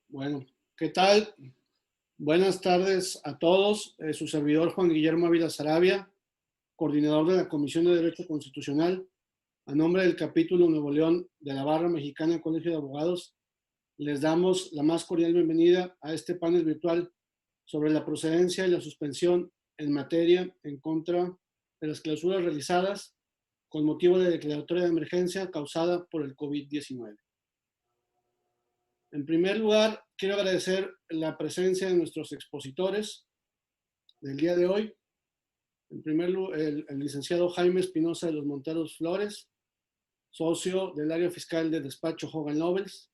Bueno, ¿qué tal? Buenas tardes a todos. Su servidor Juan Guillermo Ávila Sarabia, coordinador de la Comisión de Derecho Constitucional, a nombre del capítulo Nuevo León de la Barra Mexicana del Colegio de Abogados, les damos la más cordial bienvenida a este panel virtual sobre la procedencia y la suspensión en materia en contra de las clausuras realizadas con motivo de la declaratoria de emergencia causada por el COVID-19. En primer lugar, quiero agradecer la presencia de nuestros expositores del día de hoy. En primer lugar, el licenciado Jaime Espinosa de los Monteros Flores, socio del área fiscal del despacho Hogan Lovells,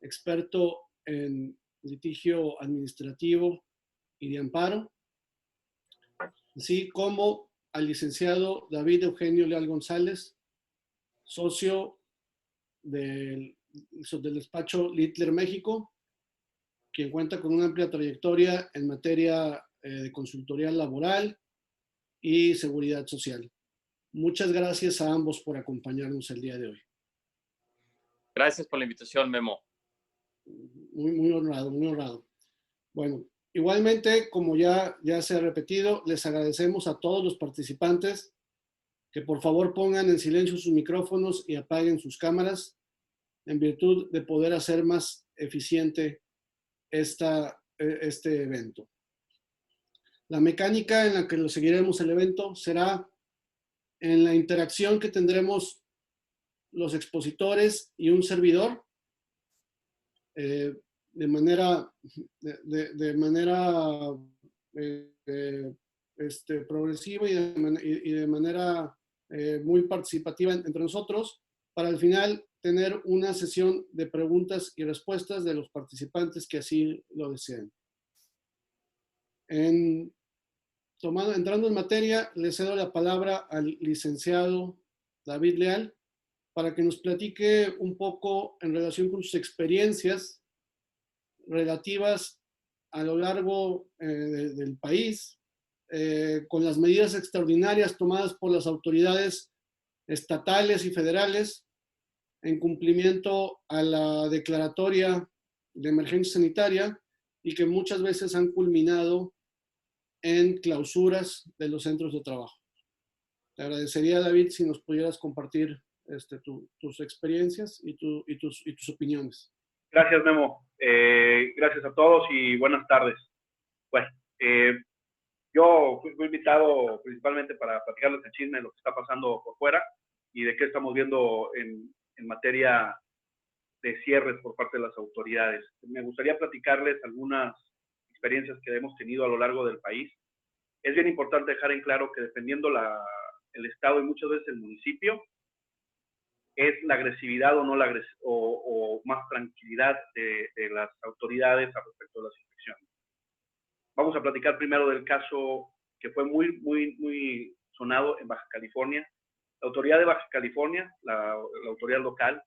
experto en litigio administrativo y de amparo, así como al licenciado David Eugenio Leal González, socio del despacho Littler México, quien cuenta con una amplia trayectoria en materia de consultoría laboral y seguridad social. Muchas gracias a ambos por acompañarnos el día de hoy. Gracias por la invitación, Memo. Muy honrado, muy honrado. Bueno, igualmente, como ya se ha repetido, les agradecemos a todos los participantes que por favor pongan en silencio sus micrófonos y apaguen sus cámaras en virtud de poder hacer más eficiente este evento. La mecánica en la que lo seguiremos el evento será en la interacción que tendremos los expositores y un servidor de manera progresiva y de manera muy participativa entre nosotros, para al final tener una sesión de preguntas y respuestas de los participantes que así lo deseen. Entrando en materia, le cedo la palabra al licenciado David Leal para que nos platique un poco en relación con sus experiencias relativas a lo largo del país, con las medidas extraordinarias tomadas por las autoridades estatales y federales en cumplimiento a la declaratoria de emergencia sanitaria y que muchas veces han culminado en clausuras de los centros de trabajo. Te agradecería, David, si nos pudieras compartir tus experiencias y tus opiniones. Gracias, Memo. Gracias a todos y buenas tardes. Bueno, yo fui invitado principalmente para platicarles el chisme de lo que está pasando por fuera y de qué estamos viendo en materia de cierres por parte de las autoridades. Me gustaría platicarles algunas experiencias que hemos tenido a lo largo del país. Es bien importante dejar en claro que dependiendo el estado y muchas veces el municipio, es la agresividad o no o más tranquilidad de las autoridades respecto a las inspecciones. Vamos a platicar primero del caso que fue muy sonado en Baja California. La autoridad de Baja California, la autoridad local,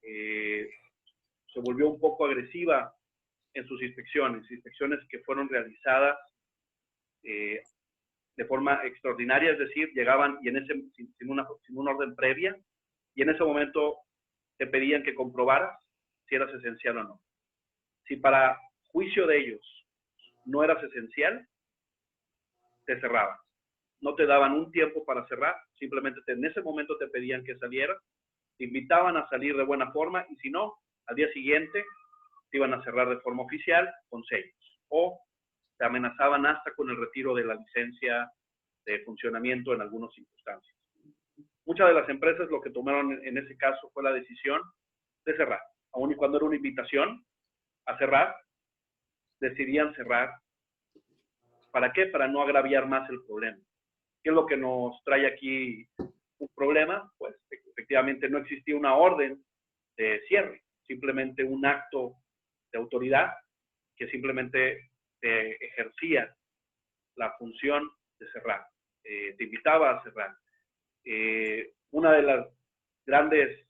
se volvió un poco agresiva en sus inspecciones que fueron realizadas de forma extraordinaria, es decir, llegaban y sin un orden previa, y en ese momento te pedían que comprobaras si eras esencial o no. Si para juicio de ellos no eras esencial, te cerraban. No te daban un tiempo para cerrar, simplemente en ese momento te pedían que salieras, te invitaban a salir de buena forma, y si no, al día siguiente te iban a cerrar de forma oficial con sellos, o te amenazaban hasta con el retiro de la licencia de funcionamiento en algunas circunstancias. Muchas de las empresas lo que tomaron en ese caso fue la decisión de cerrar. Aun y cuando era una invitación a cerrar, decidían cerrar. ¿Para qué? Para no agraviar más el problema. ¿Qué es lo que nos trae aquí un problema? Pues efectivamente no existía una orden de cierre, simplemente un acto de autoridad que simplemente ejercía la función de cerrar, te invitaba a cerrar. Una de las grandes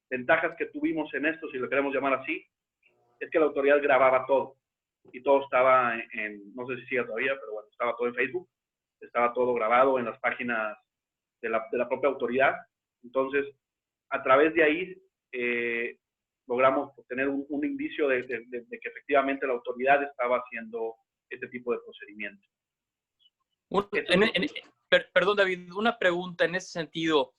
ventajas que tuvimos en esto, si lo queremos llamar así, es que la autoridad grababa todo y todo estaba no sé si sigue todavía, pero bueno, estaba todo en Facebook, estaba todo grabado en las páginas de la propia autoridad. Entonces, a través de ahí logramos obtener un indicio de que efectivamente la autoridad estaba haciendo este tipo de procedimiento. Perdón, David, una pregunta en ese sentido.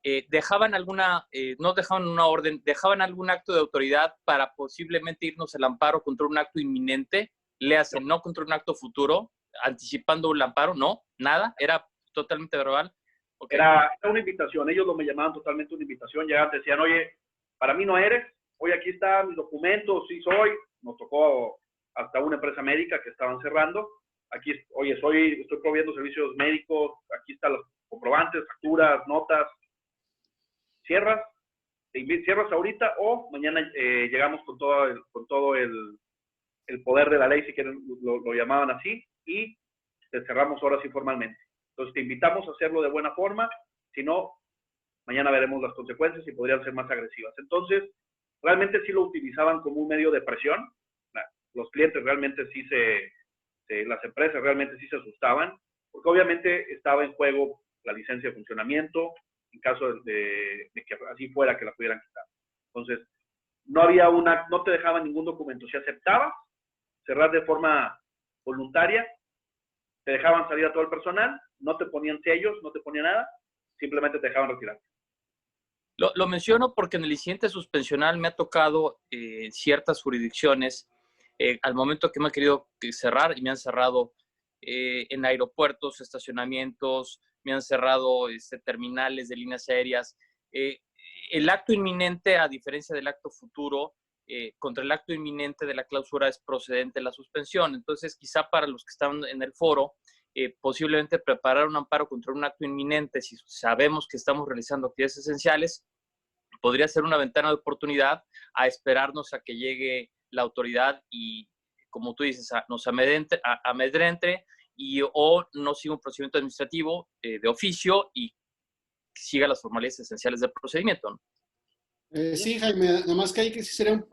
¿Dejaban no dejaban una orden, dejaban algún acto de autoridad para posiblemente irnos al amparo contra un acto inminente? ¿Le hacen no contra un acto futuro, anticipando un amparo? No, nada, era totalmente verbal. Okay. Era una invitación, ellos me llamaban totalmente una invitación, llegaban, te decían, oye, para mí no eres, oye, aquí están mis documentos, sí soy, nos tocó hasta una empresa médica que estaban cerrando, aquí, oye, estoy proveyendo servicios médicos, aquí están los comprobantes, facturas, notas, cierras ahorita o mañana llegamos con todo el poder de la ley, si quieren, lo llamaban así, y te cerramos ahora sí formalmente. Entonces te invitamos a hacerlo de buena forma, si no, mañana veremos las consecuencias y podrían ser más agresivas. Entonces, realmente sí lo utilizaban como un medio de presión. Los clientes realmente sí las empresas realmente sí se asustaban, porque obviamente estaba en juego la licencia de funcionamiento, en caso de que así fuera que la pudieran quitar. Entonces, no te dejaban ningún documento. Si aceptabas cerrar de forma voluntaria, te dejaban salir a todo el personal, no te ponían sellos, no te ponían nada, simplemente te dejaban retirar. Lo menciono porque en el incidente suspensional me ha tocado ciertas jurisdicciones, al momento que me han querido cerrar y me han cerrado en aeropuertos, estacionamientos, me han cerrado terminales de líneas aéreas. El acto inminente, a diferencia del acto futuro, contra el acto inminente de la clausura es procedente la suspensión. Entonces, quizá para los que están en el foro, posiblemente preparar un amparo contra un acto inminente, si sabemos que estamos realizando actividades esenciales, podría ser una ventana de oportunidad a esperarnos a que llegue la autoridad y, como tú dices, nos amedrente o no siga un procedimiento administrativo de oficio y siga las formalidades esenciales del procedimiento, ¿no? Sí, Jaime, nada más que sí sería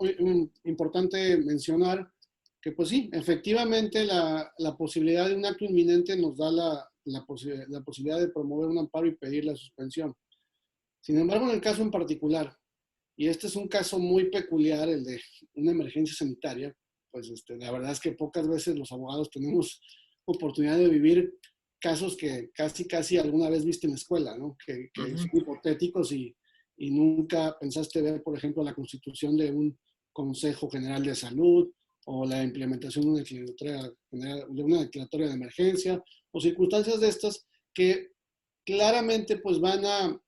importante mencionar que, pues sí, efectivamente la posibilidad de un acto inminente nos da la posibilidad de promover un amparo y pedir la suspensión. Sin embargo, en el caso en particular, y este es un caso muy peculiar, el de una emergencia sanitaria, pues la verdad es que pocas veces los abogados tenemos oportunidad de vivir casos que casi alguna vez viste en la escuela, ¿no? Que son hipotéticos y nunca pensaste ver, por ejemplo, la constitución de un Consejo General de Salud o la implementación de una declaratoria de emergencia o circunstancias de estas que claramente pues van a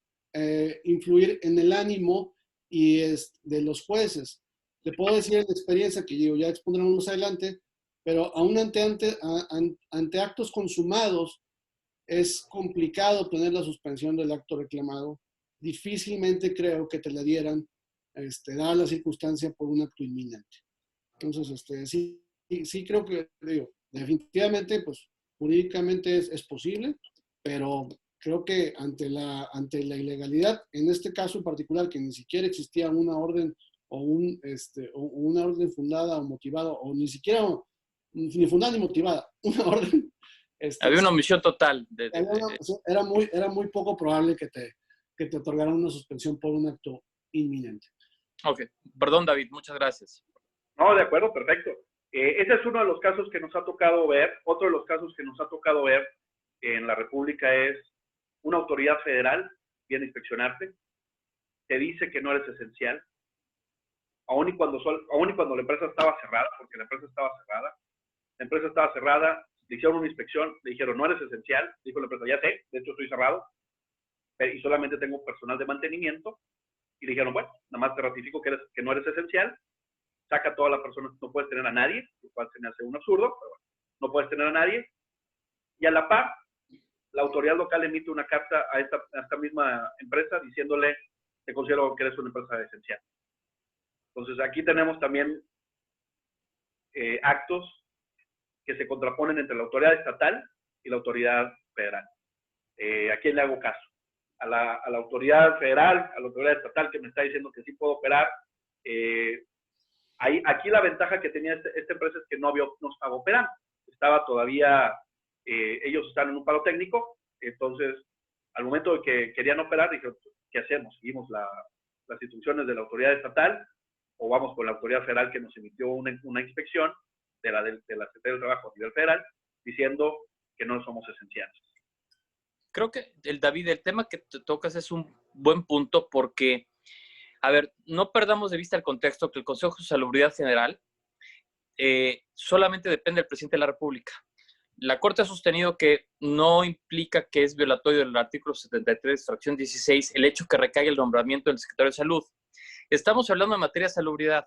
influir en el ánimo y de los jueces. Te puedo decir en experiencia que ya expondremos más adelante, pero aún ante actos consumados es complicado tener la suspensión del acto reclamado. Difícilmente creo que te la dieran, dada la circunstancia, por un acto inminente. Entonces, sí creo que, definitivamente, pues, jurídicamente es posible, pero creo que ante la ilegalidad, en este caso en particular, que ni siquiera existía una orden o una orden fundada o motivada, o ni siquiera ni fundada ni motivada, una orden. Había una omisión total. Era muy poco probable que te otorgaran una suspensión por un acto inminente. Ok, perdón, David, muchas gracias. No, de acuerdo, perfecto. Ese es uno de los casos que nos ha tocado ver. Otro de los casos que nos ha tocado ver en la República es una autoridad federal viene a inspeccionarte, te dice que no eres esencial, aun y cuando la empresa estaba cerrada, porque la empresa estaba cerrada, le hicieron una inspección, le dijeron, no eres esencial, dijo la empresa, ya sé, de hecho estoy cerrado, y solamente tengo personal de mantenimiento, y le dijeron, bueno, nada más te ratifico que no eres esencial, saca a todas las personas, no puedes tener a nadie, lo cual se me hace un absurdo, pero bueno, no puedes tener a nadie, y a la par, la autoridad local emite una carta a esta misma empresa diciéndole, te considero que eres una empresa esencial. Entonces, aquí tenemos también actos que se contraponen entre la autoridad estatal y la autoridad federal. ¿A quién le hago caso? A la autoridad federal, a la autoridad estatal que me está diciendo que sí puedo operar. Aquí la ventaja que tenía esta empresa es que no estaba operando. Estaba todavía, ellos están en un paro técnico, entonces al momento de que querían operar, dijeron, ¿qué hacemos? Seguimos las instrucciones de la autoridad estatal, o vamos con la autoridad federal que nos emitió una inspección de la Secretaría del Trabajo a nivel federal, diciendo que no somos esenciales. Creo que, David, el tema que te tocas es un buen punto porque, a ver, no perdamos de vista el contexto que el Consejo de Salubridad General solamente depende del presidente de la República. La Corte ha sostenido que no implica que es violatorio del artículo 73, fracción 16, el hecho que recaiga el nombramiento del secretario de Salud. Estamos hablando en materia de salubridad.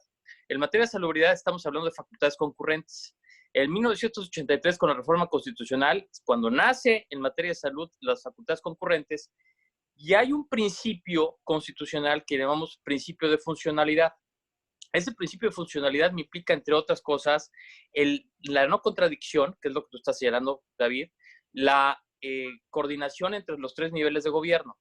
En materia de salubridad estamos hablando de facultades concurrentes. En 1983, con la reforma constitucional, cuando nace en materia de salud las facultades concurrentes, y hay un principio constitucional que llamamos principio de funcionalidad. Ese principio de funcionalidad me implica, entre otras cosas, la no contradicción, que es lo que tú estás señalando, David, la coordinación entre los tres niveles de gobierno.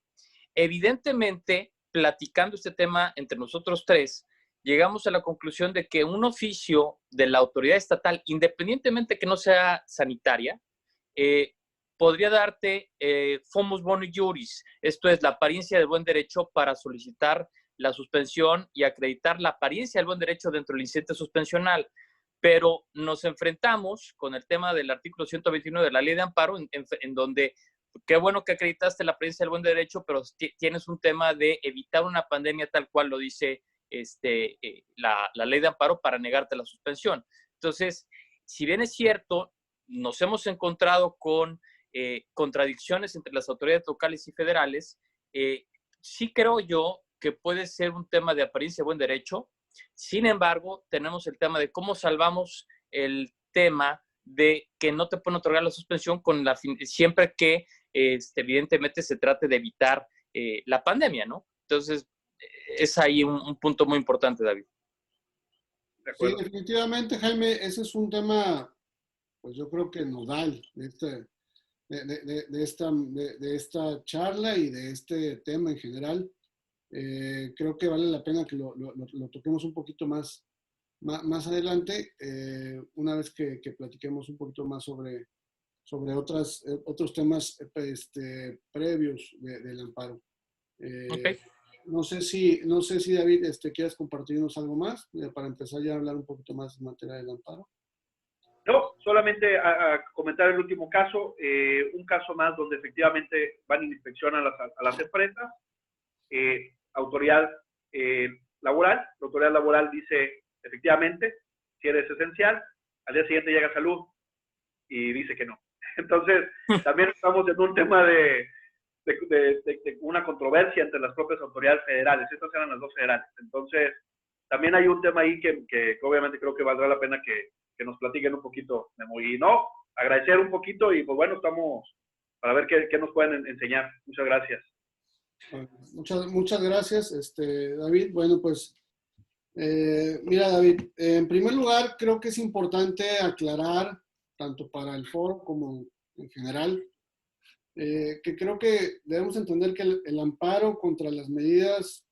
Evidentemente, platicando este tema entre nosotros tres, llegamos a la conclusión de que un oficio de la autoridad estatal, independientemente que no sea sanitaria, podría darte fumus boni juris, esto es la apariencia de buen derecho para solicitar la suspensión y acreditar la apariencia del buen derecho dentro del incidente suspensional. Pero nos enfrentamos con el tema del artículo 129 de la Ley de Amparo, en donde qué bueno que acreditaste la apariencia del buen derecho, pero tienes un tema de evitar una pandemia tal cual lo dice la Ley de Amparo para negarte la suspensión. Entonces, si bien es cierto, nos hemos encontrado con contradicciones entre las autoridades locales y federales, sí creo yo que puede ser un tema de apariencia de buen derecho. Sin embargo, tenemos el tema de cómo salvamos el tema de que no te pueden otorgar la suspensión siempre que evidentemente se trate de evitar la pandemia, ¿no? Entonces, es ahí un punto muy importante, David. Sí, definitivamente, Jaime, ese es un tema, pues yo creo que nodal de esta charla y de este tema en general. Creo que vale la pena que lo toquemos un poquito más adelante, una vez que platiquemos un poquito más sobre otros temas previos del amparo. Okay. No sé si David, quieres compartirnos algo más para empezar ya a hablar un poquito más en materia del amparo. No, solamente a comentar el último caso, un caso más donde efectivamente van y inspeccionan a las empresas. Autoridad laboral, la autoridad laboral dice efectivamente, si eres esencial, al día siguiente llega Salud y dice que no. Entonces, también estamos en un tema de una controversia entre las propias autoridades federales. Estas eran las dos federales. Entonces, también hay un tema ahí que obviamente creo que valdrá la pena que nos platiquen un poquito, Memo. Y no, agradecer un poquito y pues bueno, estamos para ver qué nos pueden enseñar. Muchas gracias. Muchas gracias, David. Bueno, pues, mira, David, en primer lugar, creo que es importante aclarar, tanto para el foro como en general, que creo que debemos entender que el amparo contra las medidas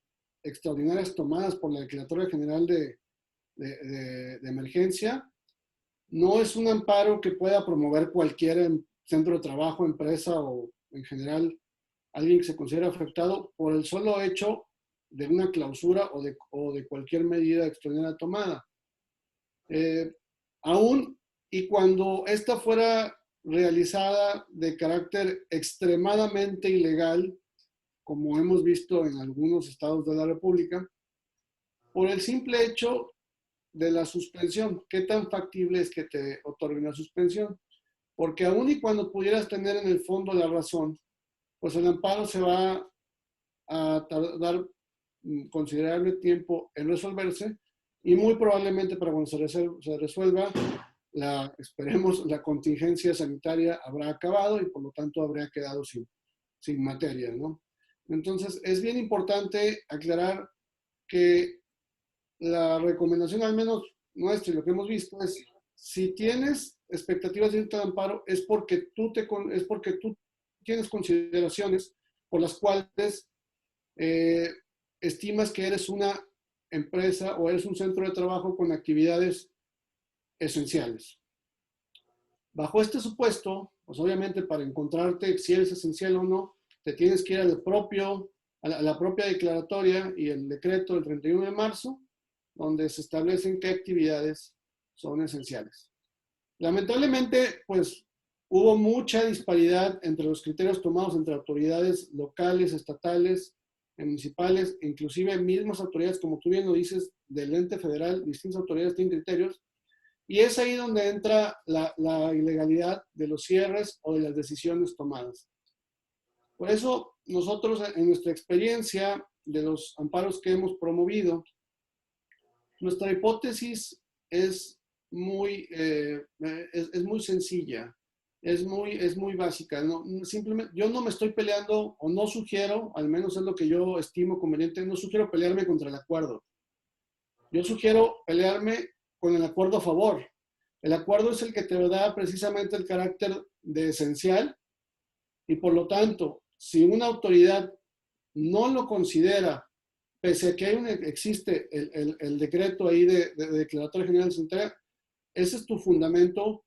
extraordinarias tomadas por la Declaratoria General de Emergencia no es un amparo que pueda promover cualquier centro de trabajo, empresa o en general alguien que se considera afectado por el solo hecho de una clausura o de cualquier medida extraordinaria tomada. Aún y cuando esta fuera realizada de carácter extremadamente ilegal, como hemos visto en algunos estados de la República, por el simple hecho de la suspensión. ¿Qué tan factible es que te otorguen la suspensión? Porque aún y cuando pudieras tener en el fondo la razón, pues el amparo se va a tardar considerable tiempo en resolverse y muy probablemente para cuando se resuelva, esperemos, la contingencia sanitaria habrá acabado y por lo tanto habría quedado sin materia, ¿no? Entonces, es bien importante aclarar que la recomendación, al menos nuestra y lo que hemos visto, es si tienes expectativas de irte de amparo, es porque tú tienes consideraciones por las cuales estimas que eres una empresa o eres un centro de trabajo con actividades esenciales. Bajo este supuesto, pues obviamente para encontrarte si eres esencial o no, te tienes que ir a la propia declaratoria y el decreto del 31 de marzo donde se establecen qué actividades son esenciales. Lamentablemente, pues hubo mucha disparidad entre los criterios tomados entre autoridades locales, estatales, municipales, inclusive mismas autoridades, como tú bien lo dices, del ente federal, distintas autoridades tienen criterios, y es ahí donde entra la ilegalidad de los cierres o de las decisiones tomadas. Por eso, nosotros, en nuestra experiencia de los amparos que hemos promovido, nuestra hipótesis es muy sencilla, es muy básica. No, simplemente, yo no me estoy peleando, o no sugiero, al menos es lo que yo estimo conveniente, no sugiero pelearme contra el acuerdo. Yo sugiero pelearme con el acuerdo a favor. El acuerdo es el que te da precisamente el carácter de esencial, y por lo tanto, si una autoridad no lo considera, pese a que existe el decreto ahí de Declaratoria General Central, ese es tu fundamento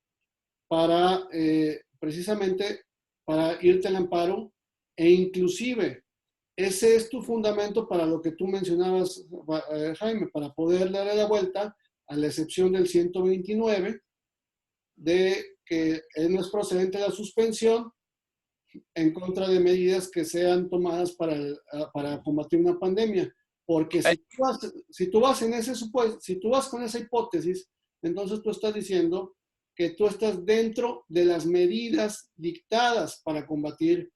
para precisamente para irte al amparo, e inclusive ese es tu fundamento para lo que tú mencionabas, Jaime, para poder darle la vuelta a la excepción del 129 de que no es procedente la suspensión en contra de medidas que sean tomadas para combatir una pandemia. Porque si tú vas en ese supuesto, si tú vas con esa hipótesis, entonces tú estás diciendo que tú estás dentro de las medidas dictadas para combatir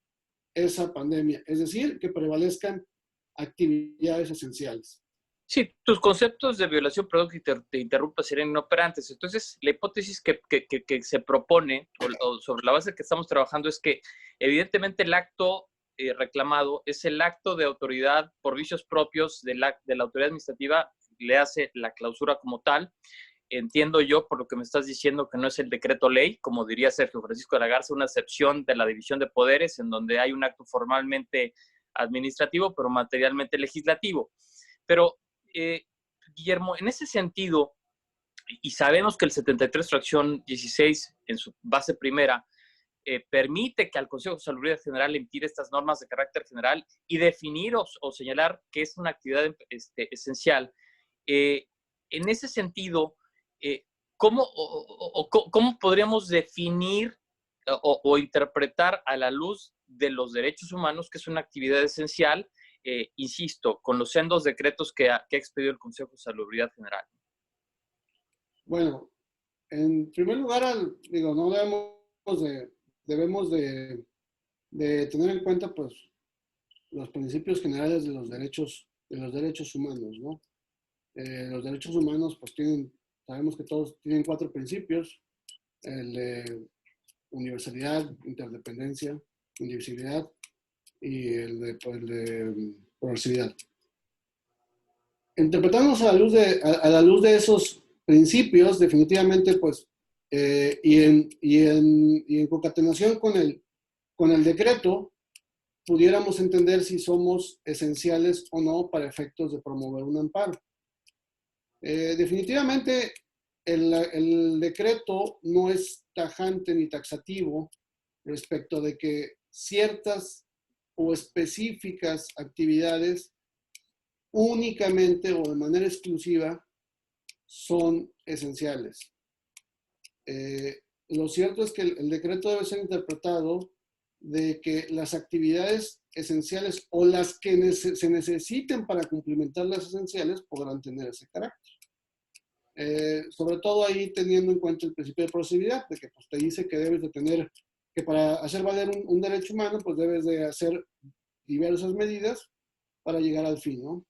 esa pandemia, es decir, que prevalezcan actividades esenciales. Sí, tus conceptos de violación, perdón que te interrumpa, serían inoperantes. Entonces, la hipótesis que se propone, o sobre la base que estamos trabajando, es que evidentemente el acto reclamado es el acto de autoridad por vicios propios de la autoridad administrativa, le hace la clausura como tal. Entiendo yo, por lo que me estás diciendo, que no es el decreto ley, como diría Sergio Francisco de la Garza, una excepción de la división de poderes, en donde hay un acto formalmente administrativo, pero materialmente legislativo. Pero Guillermo, en ese sentido, y sabemos que el 73 fracción 16 en su base primera permite que al Consejo de Salubridad General emitir estas normas de carácter general y definir o señalar que es una actividad esencial. En ese sentido, ¿cómo podríamos definir o interpretar a la luz de los derechos humanos que es una actividad esencial? Insisto, con los sendos decretos que ha expedido el Consejo de Salubridad General. Bueno, en primer lugar, no debemos de tener en cuenta, pues, los principios generales de los derechos humanos, ¿no? Los derechos humanos, pues, sabemos que todos tienen 4 principios: el de universalidad, interdependencia, indivisibilidad y el de progresividad. Interpretándonos a la luz de esos principios, definitivamente, pues, y en concatenación con el decreto, pudiéramos entender si somos esenciales o no para efectos de promover un amparo. Definitivamente, el decreto no es tajante ni taxativo respecto de que ciertas o específicas actividades únicamente o de manera exclusiva son esenciales. Lo cierto es que el decreto debe ser interpretado de que las actividades esenciales o las que se necesiten para cumplimentar las esenciales podrán tener ese carácter. Sobre todo ahí teniendo en cuenta el principio de progresividad, de que, pues, te dice que debes de tener, que para hacer valer un derecho humano, pues debes de hacer diversas medidas para llegar al fin, ¿no?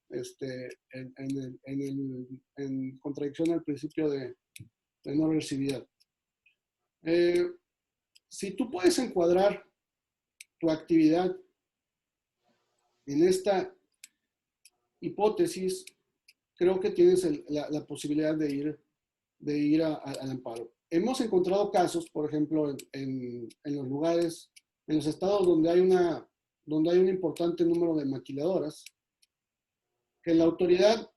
En contradicción al principio de no regresividad. Si tú puedes encuadrar tu actividad en esta hipótesis, creo que tienes la posibilidad de ir al amparo. Hemos encontrado casos, por ejemplo, en los lugares, en los estados donde hay un importante número de maquiladoras, que la autoridad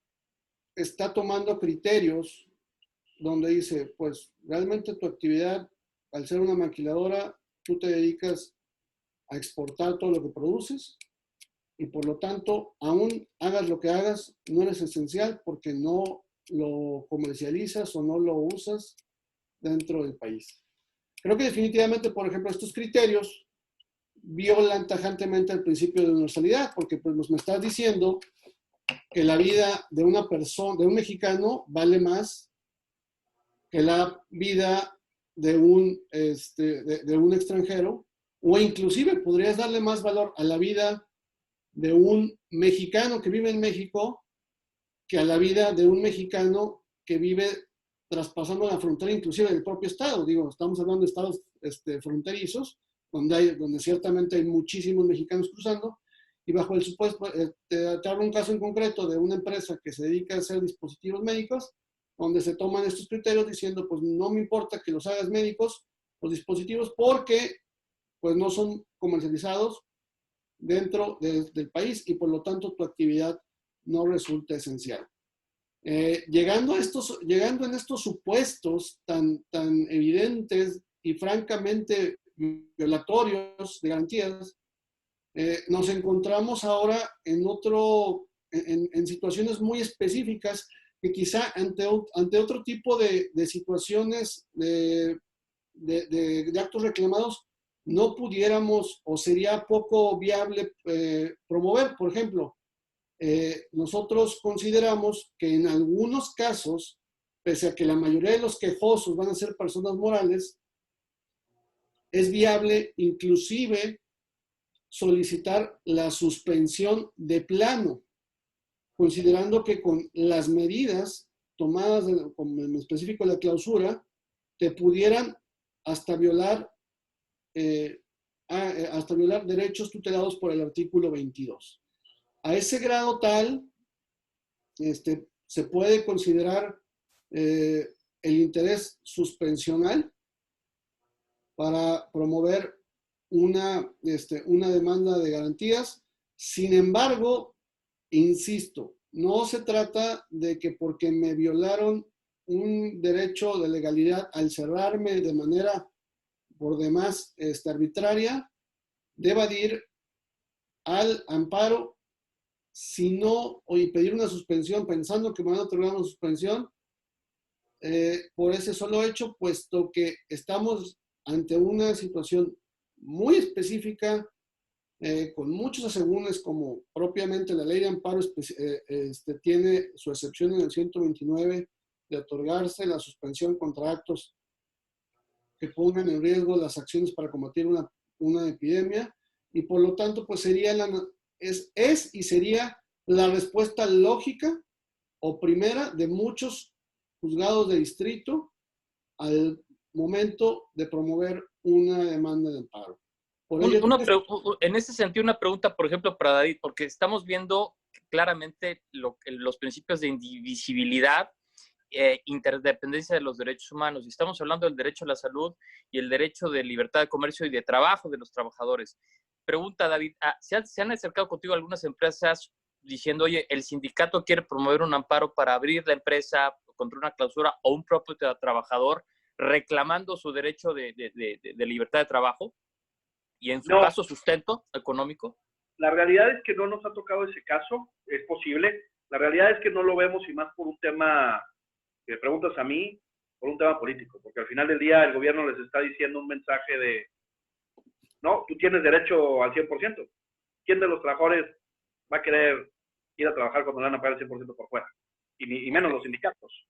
está tomando criterios donde dice, pues, realmente tu actividad, al ser una maquiladora, tú te dedicas a exportar todo lo que produces, y por lo tanto, aún hagas lo que hagas, no eres esencial porque no lo comercializas o no lo usas dentro del país. Creo que definitivamente, por ejemplo, estos criterios violan tajantemente el principio de universalidad, porque pues me estás diciendo que la vida de una persona, de un mexicano, vale más que la vida de un extranjero, o inclusive podrías darle más valor a la vida de un mexicano que vive en México que a la vida de un mexicano que vive traspasando la frontera, inclusive del propio estado. Digo, estamos hablando de estados fronterizos, donde ciertamente hay muchísimos mexicanos cruzando, y bajo el supuesto, te hablo un caso en concreto de una empresa que se dedica a hacer dispositivos médicos, donde se toman estos criterios diciendo, pues no me importa que los hagas médicos, los dispositivos, porque pues no son comercializados dentro del país y por lo tanto tu actividad no resulta esencial. Llegando en estos supuestos tan evidentes y francamente violatorios de garantías, nos encontramos ahora en situaciones muy específicas que quizá ante otro tipo de situaciones de actos reclamados no pudiéramos o sería poco viable promover. Por ejemplo, nosotros consideramos que en algunos casos, pese a que la mayoría de los quejosos van a ser personas morales, es viable inclusive solicitar la suspensión de plano, considerando que con las medidas tomadas, como en específico la clausura, te pudieran hasta violar derechos tutelados por el artículo 22. A ese grado tal, se puede considerar el interés suspensional para promover una demanda de garantías. Sin embargo, insisto, no se trata de que porque me violaron un derecho de legalidad al cerrarme de manera por demás arbitraria, deba de ir al amparo, sino y pedir una suspensión pensando que me van a otorgar una suspensión por ese solo hecho, puesto que estamos ante una situación muy específica, con muchos asegúnes, como propiamente la ley de amparo tiene su excepción en el 129 de otorgarse la suspensión contra actos que pongan en riesgo las acciones para combatir una epidemia, y por lo tanto pues sería y sería la respuesta lógica o primera de muchos juzgados de distrito al momento de promover una demanda de amparo. Por ello, en ese sentido, una pregunta, por ejemplo, para David, porque estamos viendo claramente los principios de indivisibilidad, interdependencia de los derechos humanos, y estamos hablando del derecho a la salud y el derecho de libertad de comercio y de trabajo de los trabajadores. Pregunta, David, ¿se han acercado contigo algunas empresas diciendo, oye, el sindicato quiere promover un amparo para abrir la empresa contra una clausura, o un propio trabajador reclamando su derecho de libertad de trabajo y en su caso sustento económico? La realidad es que no nos ha tocado ese caso, es posible. La realidad es que no lo vemos, y más por un tema, que me preguntas a mí, por un tema político, porque al final del día el gobierno les está diciendo un mensaje de, no, tú tienes derecho al 100%. ¿Quién de los trabajadores va a querer ir a trabajar cuando le van a pagar el 100% por fuera? Y menos los sindicatos.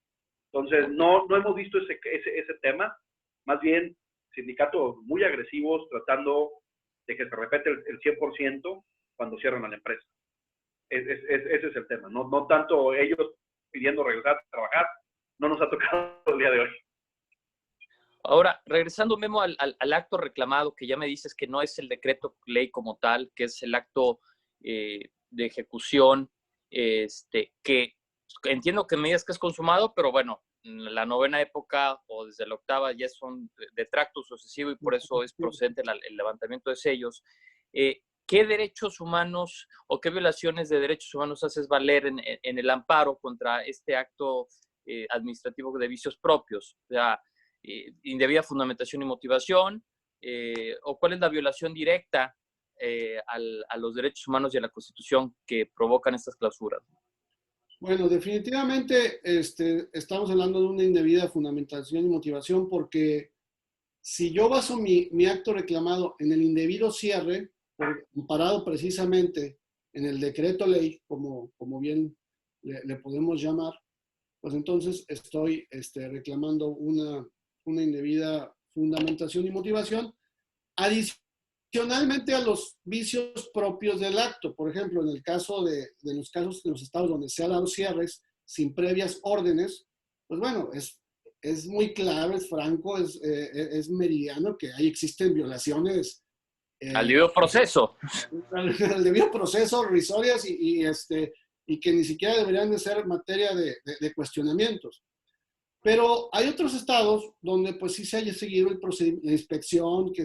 Entonces, no hemos visto ese tema. Más bien, sindicatos muy agresivos tratando de que se respete el 100% cuando cierran a la empresa. Ese es el tema. No tanto ellos pidiendo regresar a trabajar. No nos ha tocado el día de hoy. Ahora, regresando, Memo, al acto reclamado, que ya me dices que no es el decreto ley como tal, que es el acto de ejecución, que entiendo que me digas que es consumado, pero bueno, la novena época o desde la octava ya son de tracto sucesivo y por eso es procedente el levantamiento de sellos. ¿Qué derechos humanos o qué violaciones de derechos humanos haces valer en el amparo contra este acto administrativo de vicios propios? O sea, indebida fundamentación y motivación, o cuál es la violación directa a los derechos humanos y a la Constitución que provocan estas clausuras. Bueno, definitivamente estamos hablando de una indebida fundamentación y motivación porque si yo baso mi acto reclamado en el indebido cierre, comparado precisamente en el decreto ley, como bien le podemos llamar, pues entonces estoy reclamando una indebida fundamentación y motivación adicionalmente a los vicios propios del acto. Por ejemplo, en el caso de los casos de los estados donde se han dado cierres sin previas órdenes, pues bueno, es muy claro, es franco, es meridiano que ahí existen violaciones Al debido proceso. al debido proceso, risorias y que ni siquiera deberían de ser materia de cuestionamientos. Pero hay otros estados donde pues sí se haya seguido el procedimiento, la inspección que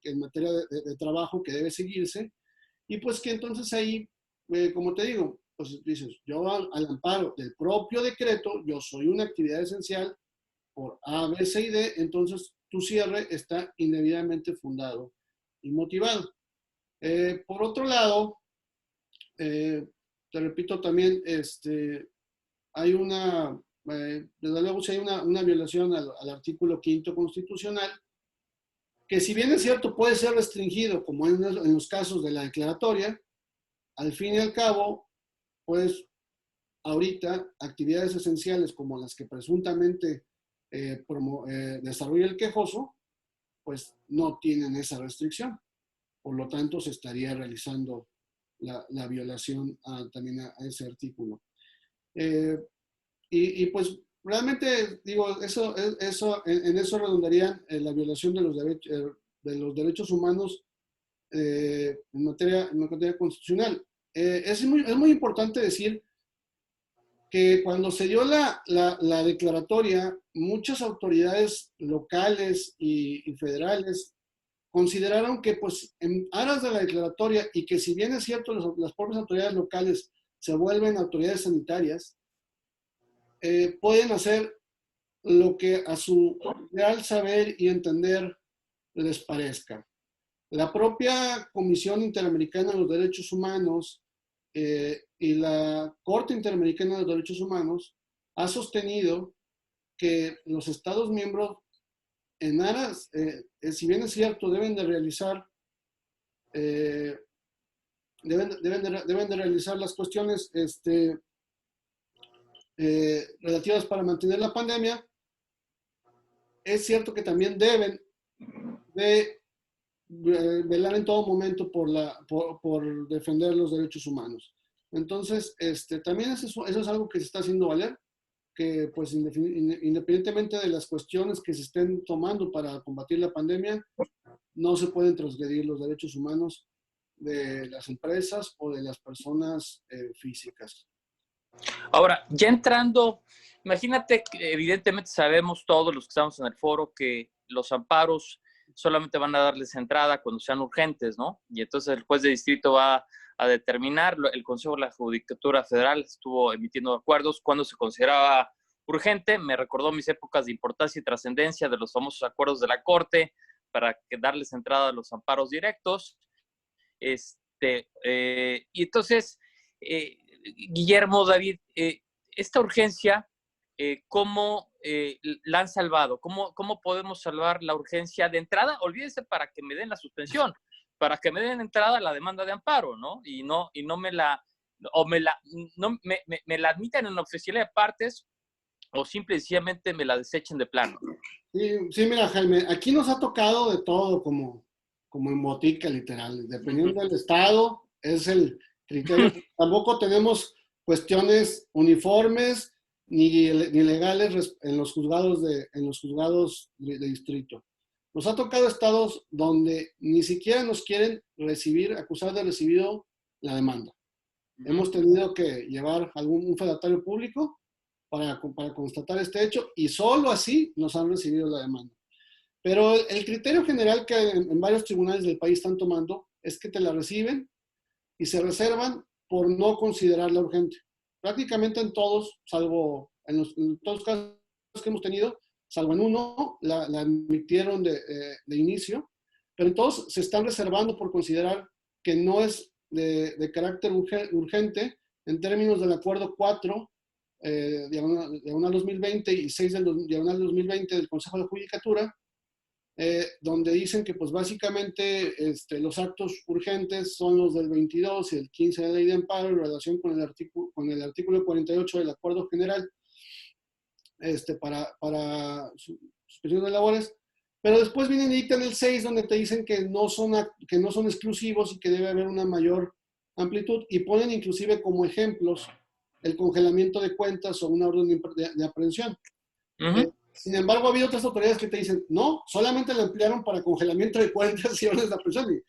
en materia de trabajo que debe seguirse y pues que entonces ahí, como te digo, pues dices, yo al amparo del propio decreto, yo soy una actividad esencial por A, B, C y D, entonces tu cierre está indebidamente fundado y motivado. Por otro lado, te repito también, hay desde luego si hay una violación al artículo 5º constitucional, que si bien es cierto puede ser restringido, como en los casos de la declaratoria, al fin y al cabo, pues ahorita actividades esenciales como las que presuntamente desarrolla el quejoso, pues no tienen esa restricción. Por lo tanto, se estaría realizando la violación también a ese artículo. Y pues realmente, digo, en eso redundaría la violación de los derechos humanos en materia constitucional. Es muy importante decir que cuando se dio la declaratoria, muchas autoridades locales y federales consideraron que pues en aras de la declaratoria y que si bien es cierto las propias autoridades locales se vuelven autoridades sanitarias, pueden hacer lo que a su real saber y entender les parezca. La propia Comisión Interamericana de los Derechos Humanos y la Corte Interamericana de los Derechos Humanos ha sostenido que los Estados miembros en aras, si bien es cierto, deben de realizar las cuestiones relativas para mantener la pandemia, es cierto que también deben de velar en todo momento por defender los derechos humanos. Entonces, también eso es algo que se está haciendo valer, que pues independientemente de las cuestiones que se estén tomando para combatir la pandemia, no se pueden transgredir los derechos humanos de las empresas o de las personas físicas. Ahora, ya entrando, imagínate que evidentemente sabemos todos los que estamos en el foro que los amparos solamente van a darles entrada cuando sean urgentes, ¿no? Y entonces el juez de distrito va a determinar, el Consejo de la Judicatura Federal estuvo emitiendo acuerdos cuando se consideraba urgente, me recordó mis épocas de importancia y trascendencia de los famosos acuerdos de la Corte para darles entrada a los amparos directos. Y entonces, Guillermo, David, esta urgencia, ¿cómo la han salvado? ¿Cómo podemos salvar la urgencia de entrada? Olvídense para que me den la suspensión, para que me den entrada a la demanda de amparo, ¿no? Y no me la, o me la, no, me la admitan en la oficialidad de partes o simple y sencillamente me la desechen de plano. Sí, mira, Jaime, aquí nos ha tocado de todo como en botica, literal. Dependiendo del estado, es el criterio. Tampoco tenemos cuestiones uniformes ni legales en los juzgados de distrito. Nos ha tocado estados donde ni siquiera nos quieren acusar de recibido la demanda. Hemos tenido que llevar un fedatario público para constatar este hecho y solo así nos han recibido la demanda. Pero el criterio general que en varios tribunales del país están tomando es que te la reciben y se reservan por no considerarla urgente. Prácticamente en todos, salvo en todos los casos que hemos tenido, salvo en uno, la admitieron de inicio, pero en todos se están reservando por considerar que no es de carácter urgente en términos del acuerdo 4, diagonal 2020 y 6 diagonal 2020 del Consejo de Judicatura, donde dicen que pues básicamente los actos urgentes son los del 22 y el 15 de la ley de amparo en relación con el artículo 48 del acuerdo general para suspensión de labores, pero después vienen y dictan el 6 donde te dicen que no son exclusivos y que debe haber una mayor amplitud, y ponen inclusive como ejemplos el congelamiento de cuentas o una orden de aprehensión. Sin embargo, ha habido otras autoridades que te dicen, no, solamente lo emplearon para congelamiento de cuentas y órdenes de aprehensión.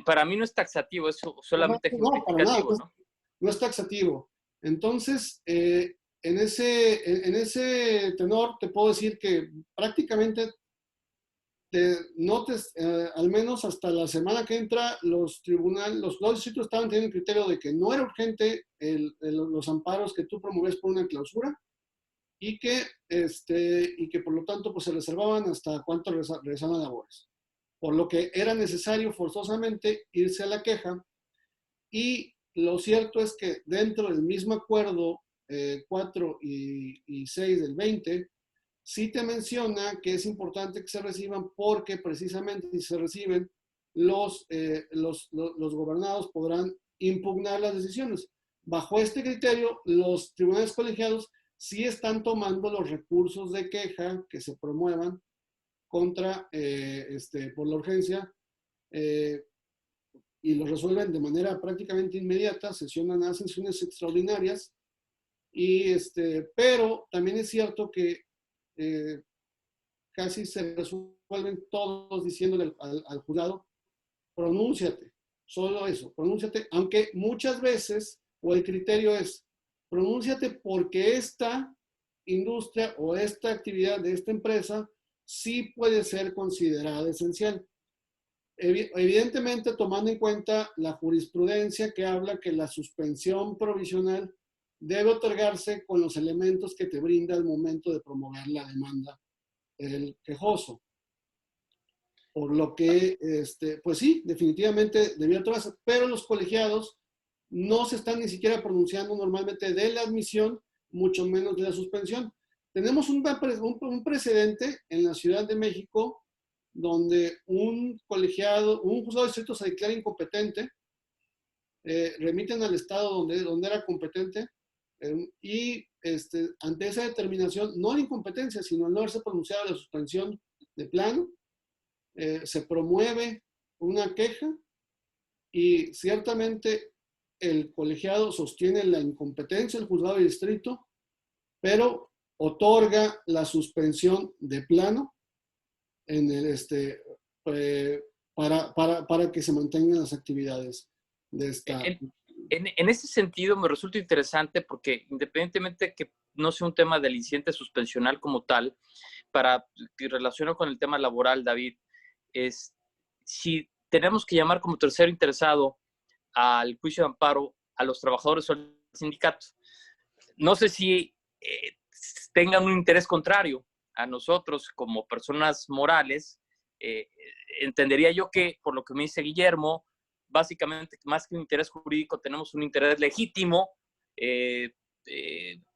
Para mí no es taxativo, es solamente ejemplificativo, ¿no? No es taxativo. Entonces, en ese tenor te puedo decir que prácticamente al menos hasta la semana que entra, los dos distritos estaban teniendo el criterio de que no era urgente los amparos que tú promovías por una clausura, y que por lo tanto pues se reservaban hasta cuánto regresaban a labores. Por lo que era necesario forzosamente irse a la queja, y lo cierto es que dentro del mismo acuerdo 4 y 6 del 20, sí te menciona que es importante que se reciban porque precisamente si se reciben, los gobernados podrán impugnar las decisiones. Bajo este criterio, los tribunales colegiados sí están tomando los recursos de queja que se promuevan contra, por la urgencia, y los resuelven de manera prácticamente inmediata, hacen sesiones extraordinarias, pero también es cierto que casi se resuelven todos diciéndole al juzgado, pronúnciate, solo eso, pronúnciate, aunque muchas veces, o el criterio es, pronúnciate porque esta industria o esta actividad de esta empresa sí puede ser considerada esencial. Evidentemente, tomando en cuenta la jurisprudencia que habla que la suspensión provisional debe otorgarse con los elementos que te brinda al momento de promover la demanda el quejoso. Por lo que, pues sí, definitivamente debió otorgarse, pero los colegiados no se están ni siquiera pronunciando normalmente de la admisión, mucho menos de la suspensión. Tenemos un precedente en la Ciudad de México donde un juzgado de distrito se declara incompetente, remiten al estado donde era competente, y ante esa determinación, no la incompetencia, sino el no haberse pronunciado la suspensión de plano, se promueve una queja y ciertamente el colegiado sostiene la incompetencia del juzgado de distrito, pero otorga la suspensión de plano en para que se mantengan las actividades de esta. En ese sentido me resulta interesante porque independientemente de que no sea un tema del incidente suspensional como tal, para que relaciono con el tema laboral, David, es si tenemos que llamar como tercero interesado al juicio de amparo a los trabajadores o al sindicato. No sé si tengan un interés contrario a nosotros como personas morales. Entendería yo que, por lo que me dice Guillermo, básicamente, más que un interés jurídico, tenemos un interés legítimo.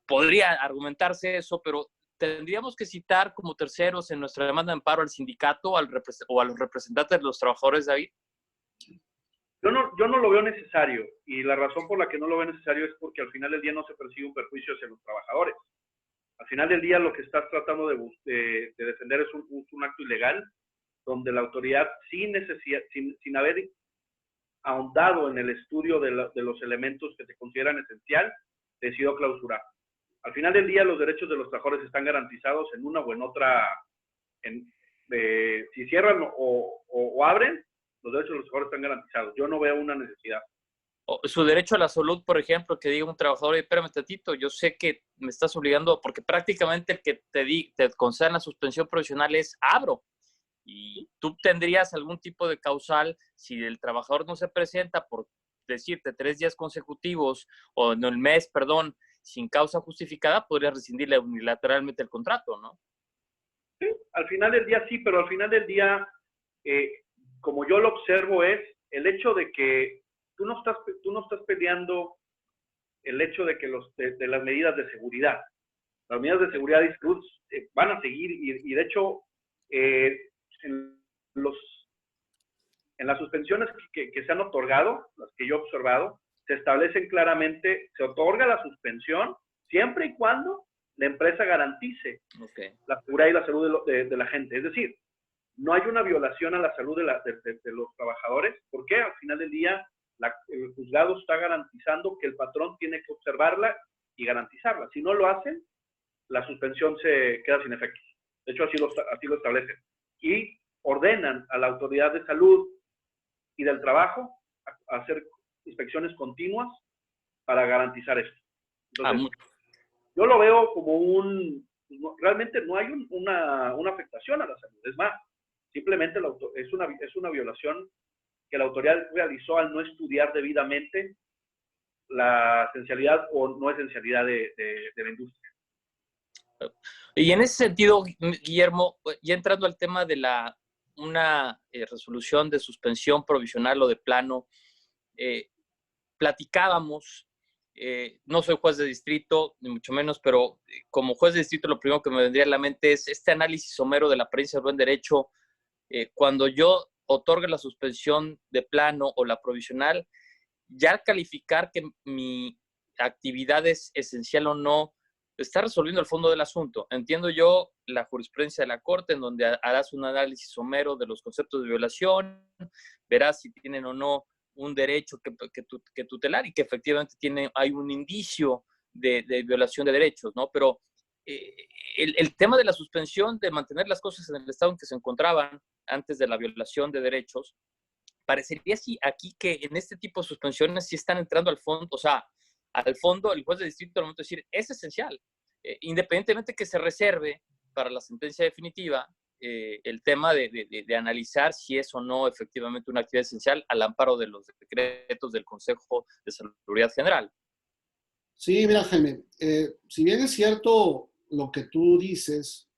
Podría argumentarse eso, pero tendríamos que citar como terceros en nuestra demanda de amparo al sindicato o a los representantes de los trabajadores, David. Yo no lo veo necesario, y la razón por la que no lo veo necesario es porque al final del día no se persigue un perjuicio hacia los trabajadores. Al final del día lo que estás tratando de defender es un acto ilegal, donde la autoridad, sin haber ahondado en el estudio de los elementos que se consideran esencial, decidió clausurar. Al final del día los derechos de los trabajadores están garantizados en una o en otra, si cierran o abren, los derechos de los trabajadores están garantizados. Yo no veo una necesidad. Su derecho a la salud, por ejemplo, que diga un trabajador, espérame tantito, yo sé que me estás obligando, porque prácticamente el que te concedan la suspensión provisional es abro, y tú tendrías algún tipo de causal si el trabajador no se presenta por decirte 3 días consecutivos o en el mes, perdón, sin causa justificada, podrías rescindirle unilateralmente el contrato, ¿no? Sí, al final del día sí, pero al final del día, como yo lo observo, es el hecho de que tú no estás peleando el hecho de que de las medidas de seguridad. Las medidas de seguridad y salud van a seguir y de hecho en las suspensiones que se han otorgado, las que yo he observado, se establecen claramente, se otorga la suspensión siempre y cuando la empresa garantice la seguridad y la salud de la gente. Es decir, no hay una violación a la salud de los trabajadores, porque al final del día el juzgado está garantizando que el patrón tiene que observarla y garantizarla. Si no lo hacen, la suspensión se queda sin efecto. De hecho, así lo establecen. Y ordenan a la autoridad de salud y del trabajo a hacer inspecciones continuas para garantizar esto. Entonces, yo lo veo como realmente no hay una afectación a la salud. Es más, simplemente es una violación que la autoridad realizó al no estudiar debidamente la esencialidad o no esencialidad de la industria. Y en ese sentido, Guillermo, ya entrando al tema de una resolución de suspensión provisional o de plano, platicábamos, no soy juez de distrito, ni mucho menos, pero como juez de distrito lo primero que me vendría a la mente es este análisis somero de la apariencia del buen derecho. Cuando yo otorgue la suspensión de plano o la provisional, ya al calificar que mi actividad es esencial o no, está resolviendo el fondo del asunto. Entiendo yo la jurisprudencia de la Corte, en donde harás un análisis somero de los conceptos de violación, verás si tienen o no un derecho que tutelar y que efectivamente hay un indicio de violación de derechos, ¿no? Pero el tema de la suspensión, de mantener las cosas en el estado en que se encontraban antes de la violación de derechos, parecería aquí que en este tipo de suspensiones sí están entrando al fondo, o sea, al fondo el juez de distrito al momento de decir, es esencial, independientemente que se reserve para la sentencia definitiva el tema de analizar si es o no efectivamente una actividad esencial al amparo de los decretos del Consejo de Seguridad General. Sí, mira, Jaime, si bien es cierto lo que tú dices,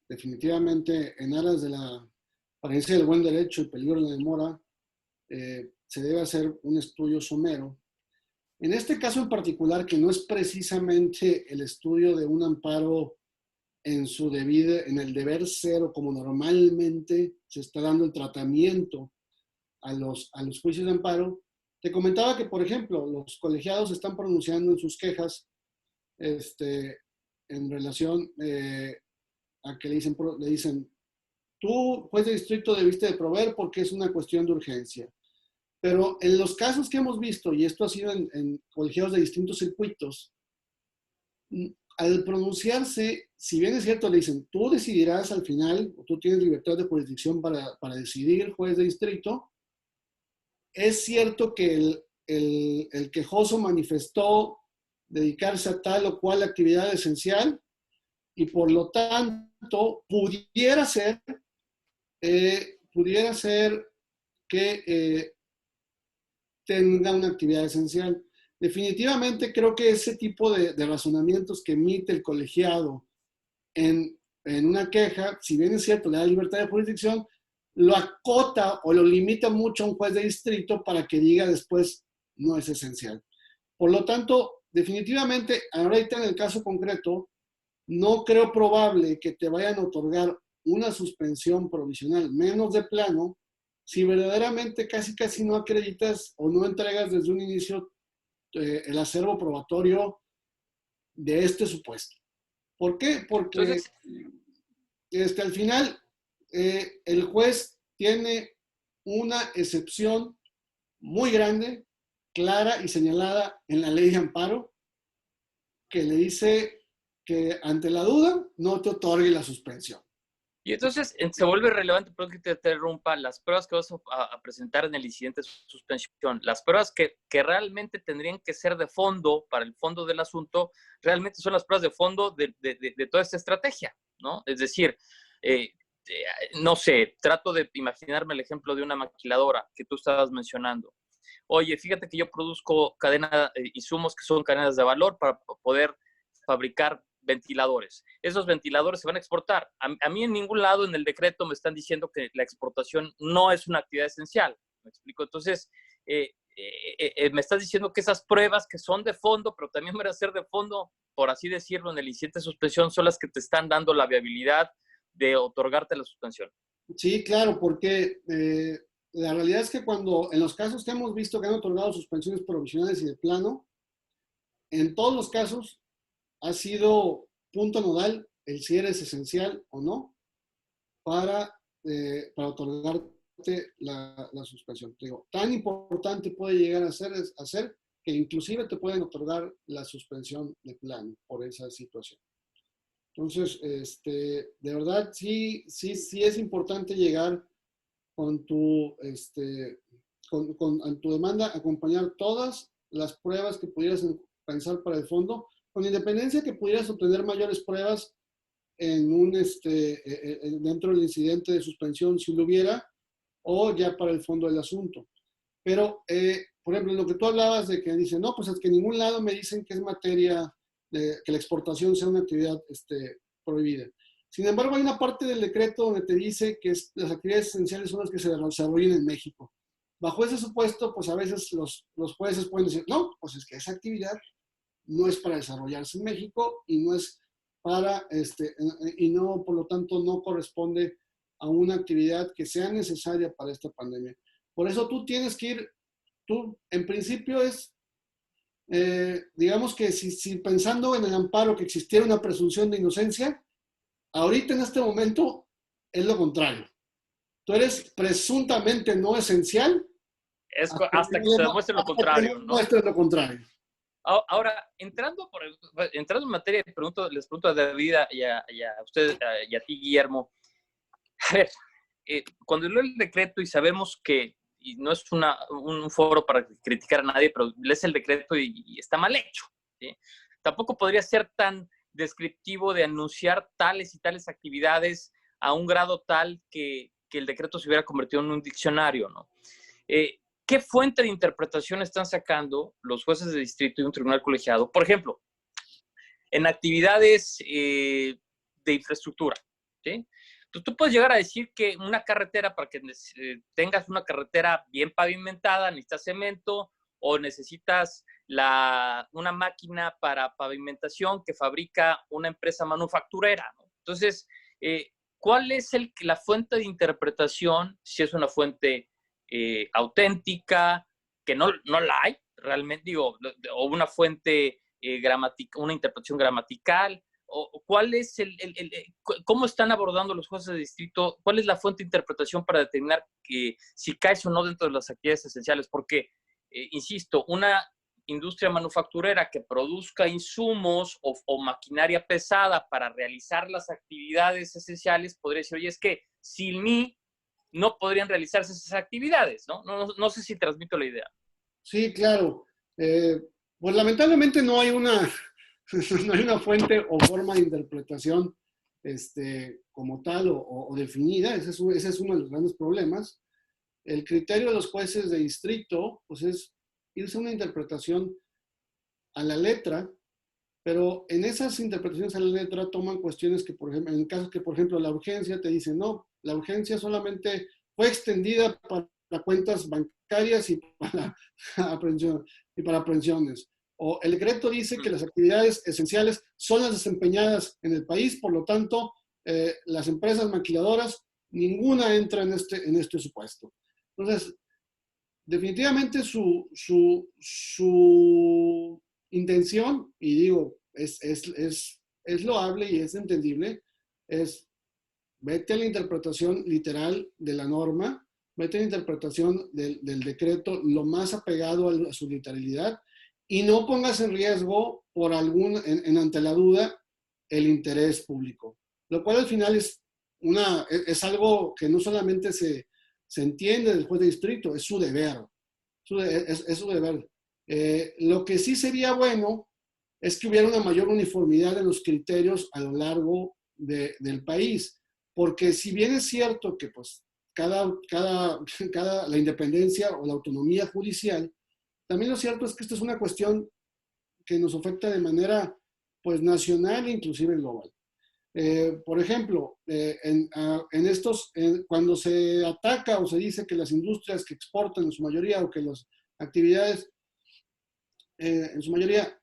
definitivamente en aras de la apariencia del buen derecho y peligro de la demora, se debe hacer un estudio somero. En este caso en particular, que no es precisamente el estudio de un amparo en el deber ser o como normalmente se está dando el tratamiento a los juicios de amparo, te comentaba que, por ejemplo, los colegiados están pronunciando en sus quejas en relación a que le dicen, tú, juez de distrito, debiste de proveer porque es una cuestión de urgencia. Pero en los casos que hemos visto, y esto ha sido en colegiados de distintos circuitos, al pronunciarse, si bien es cierto, le dicen, tú decidirás al final, o tú tienes libertad de jurisdicción para decidir, juez de distrito, es cierto que el quejoso manifestó dedicarse a tal o cual actividad esencial y por lo tanto pudiera ser que tenga una actividad esencial. Definitivamente creo que ese tipo de razonamientos que emite el colegiado en una queja, si bien es cierto, le da libertad de jurisdicción, lo acota o lo limita mucho a un juez de distrito para que diga después no es esencial. Por lo tanto, definitivamente, ahorita en el caso concreto, no creo probable que te vayan a otorgar una suspensión provisional, menos de plano, si verdaderamente casi no acreditas o no entregas desde un inicio el acervo probatorio de este supuesto. ¿Por qué? Porque al final el juez tiene una excepción muy grande, clara y señalada en la ley de amparo, que le dice que ante la duda no te otorgue la suspensión. Y entonces se vuelve relevante, perdón que te interrumpa, las pruebas que vas a presentar en el incidente de suspensión, las pruebas que realmente tendrían que ser de fondo, para el fondo del asunto, realmente son las pruebas de fondo de toda esta estrategia, ¿no? Es decir, no sé, trato de imaginarme el ejemplo de una maquiladora que tú estabas mencionando. Oye, fíjate que yo produzco insumos que son cadenas de valor para poder fabricar ventiladores. Esos ventiladores se van a exportar. A mí en ningún lado en el decreto me están diciendo que la exportación no es una actividad esencial. ¿Me explico? Entonces, me estás diciendo que esas pruebas que son de fondo, pero también van a ser de fondo, por así decirlo, en el incidente de suspensión, son las que te están dando la viabilidad de otorgarte la suspensión. Sí, claro, porque la realidad es que cuando, en los casos que hemos visto que han otorgado suspensiones provisionales y de plano, en todos los casos ha sido punto nodal el si eres esencial o no para otorgarte la suspensión. Te digo, tan importante puede llegar a ser que inclusive te pueden otorgar la suspensión de plano por esa situación. Entonces, de verdad, sí es importante llegar con tu, con tu demanda, acompañar todas las pruebas que pudieras pensar para el fondo, con independencia que pudieras obtener mayores pruebas en dentro del incidente de suspensión, si lo hubiera, o ya para el fondo del asunto. Pero, por ejemplo, lo que tú hablabas de que dicen, no, pues es que en ningún lado me dicen que es materia que la exportación sea una actividad prohibida. Sin embargo, hay una parte del decreto donde te dice que las actividades esenciales son las que se desarrollan en México. Bajo ese supuesto, pues a veces los jueces pueden decir, no, pues es que esa actividad no es para desarrollarse en México y no es para, y no, por lo tanto, no corresponde a una actividad que sea necesaria para esta pandemia. Por eso tú tienes que ir, tú en principio es, digamos que si pensando en el amparo que existiera una presunción de inocencia, ahorita en este momento es lo contrario. Tú eres presuntamente no esencial hasta que se demuestre lo contrario, ¿no? Muestre lo contrario. Ahora, entrando en materia, les pregunto a David y a usted y a ti, Guillermo. A ver, cuando leo el decreto y sabemos que, y no es un foro para criticar a nadie, pero lees el decreto y está mal hecho, ¿sí? Tampoco podría ser tan descriptivo de anunciar tales y tales actividades a un grado tal que el decreto se hubiera convertido en un diccionario, ¿no? ¿Qué fuente de interpretación están sacando los jueces de distrito y un tribunal colegiado? Por ejemplo, en actividades de infraestructura, ¿sí? Tú puedes llegar a decir que una carretera, para que tengas una carretera bien pavimentada, necesitas cemento o necesitas una máquina para pavimentación que fabrica una empresa manufacturera, ¿no? Entonces, ¿cuál es la fuente de interpretación? Si es una fuente auténtica, que no la hay realmente, digo, o una fuente una interpretación gramatical, o cuál es cómo están abordando los jueces de distrito, cuál es la fuente de interpretación para determinar si caes o no dentro de las actividades esenciales, porque, insisto, una industria manufacturera que produzca insumos o maquinaria pesada para realizar las actividades esenciales podría decir, oye, es que sin mí no podrían realizarse esas actividades, ¿no? No sé si transmito la idea. Sí, claro. Pues lamentablemente no hay una fuente o forma de interpretación como tal o definida. Ese es uno de los grandes problemas. El criterio de los jueces de distrito pues es irse a una interpretación a la letra, pero en esas interpretaciones a la letra toman cuestiones que, por ejemplo, en casos que, por ejemplo, la urgencia te dice, no, la urgencia solamente fue extendida para cuentas bancarias y para aprehensiones. O el decreto dice que las actividades esenciales son las desempeñadas en el país, por lo tanto, las empresas maquiladoras, ninguna entra en este supuesto. Entonces, definitivamente su intención, y digo, es loable y es entendible, es vete a la interpretación literal de la norma, vete a la interpretación del decreto lo más apegado a su literalidad y no pongas en riesgo por ante la duda el interés público, lo cual al final es algo que no solamente se entiende del juez de distrito, es su deber, es su deber. Lo que sí sería bueno es que hubiera una mayor uniformidad en los criterios a lo largo del país, porque si bien es cierto que pues la independencia o la autonomía judicial, también lo cierto es que esta es una cuestión que nos afecta de manera pues nacional e inclusive global. Por ejemplo, cuando se ataca o se dice que las industrias que exportan en su mayoría o que actividades, en su mayoría,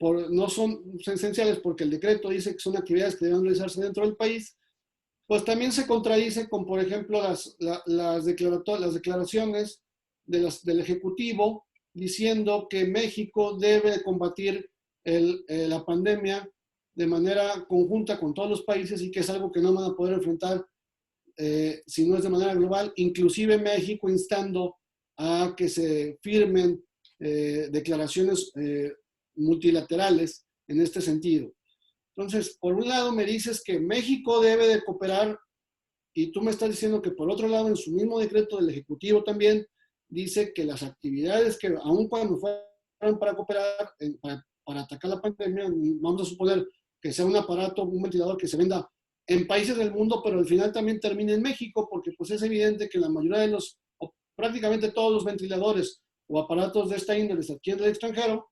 no son esenciales porque el decreto dice que son actividades que deben realizarse dentro del país, pues también se contradice con, por ejemplo, las declaraciones del Ejecutivo diciendo que México debe combatir la pandemia de manera conjunta con todos los países y que es algo que no van a poder enfrentar si no es de manera global, inclusive México instando a que se firmen declaraciones multilaterales en este sentido. Entonces, por un lado me dices que México debe de cooperar y tú me estás diciendo que por otro lado en su mismo decreto del Ejecutivo también dice que las actividades que aun cuando fueran para cooperar, para atacar la pandemia, vamos a suponer que sea un aparato, un ventilador que se venda en países del mundo, pero al final también termine en México, porque pues es evidente que la mayoría de o prácticamente todos los ventiladores o aparatos de esta índole aquí en el extranjero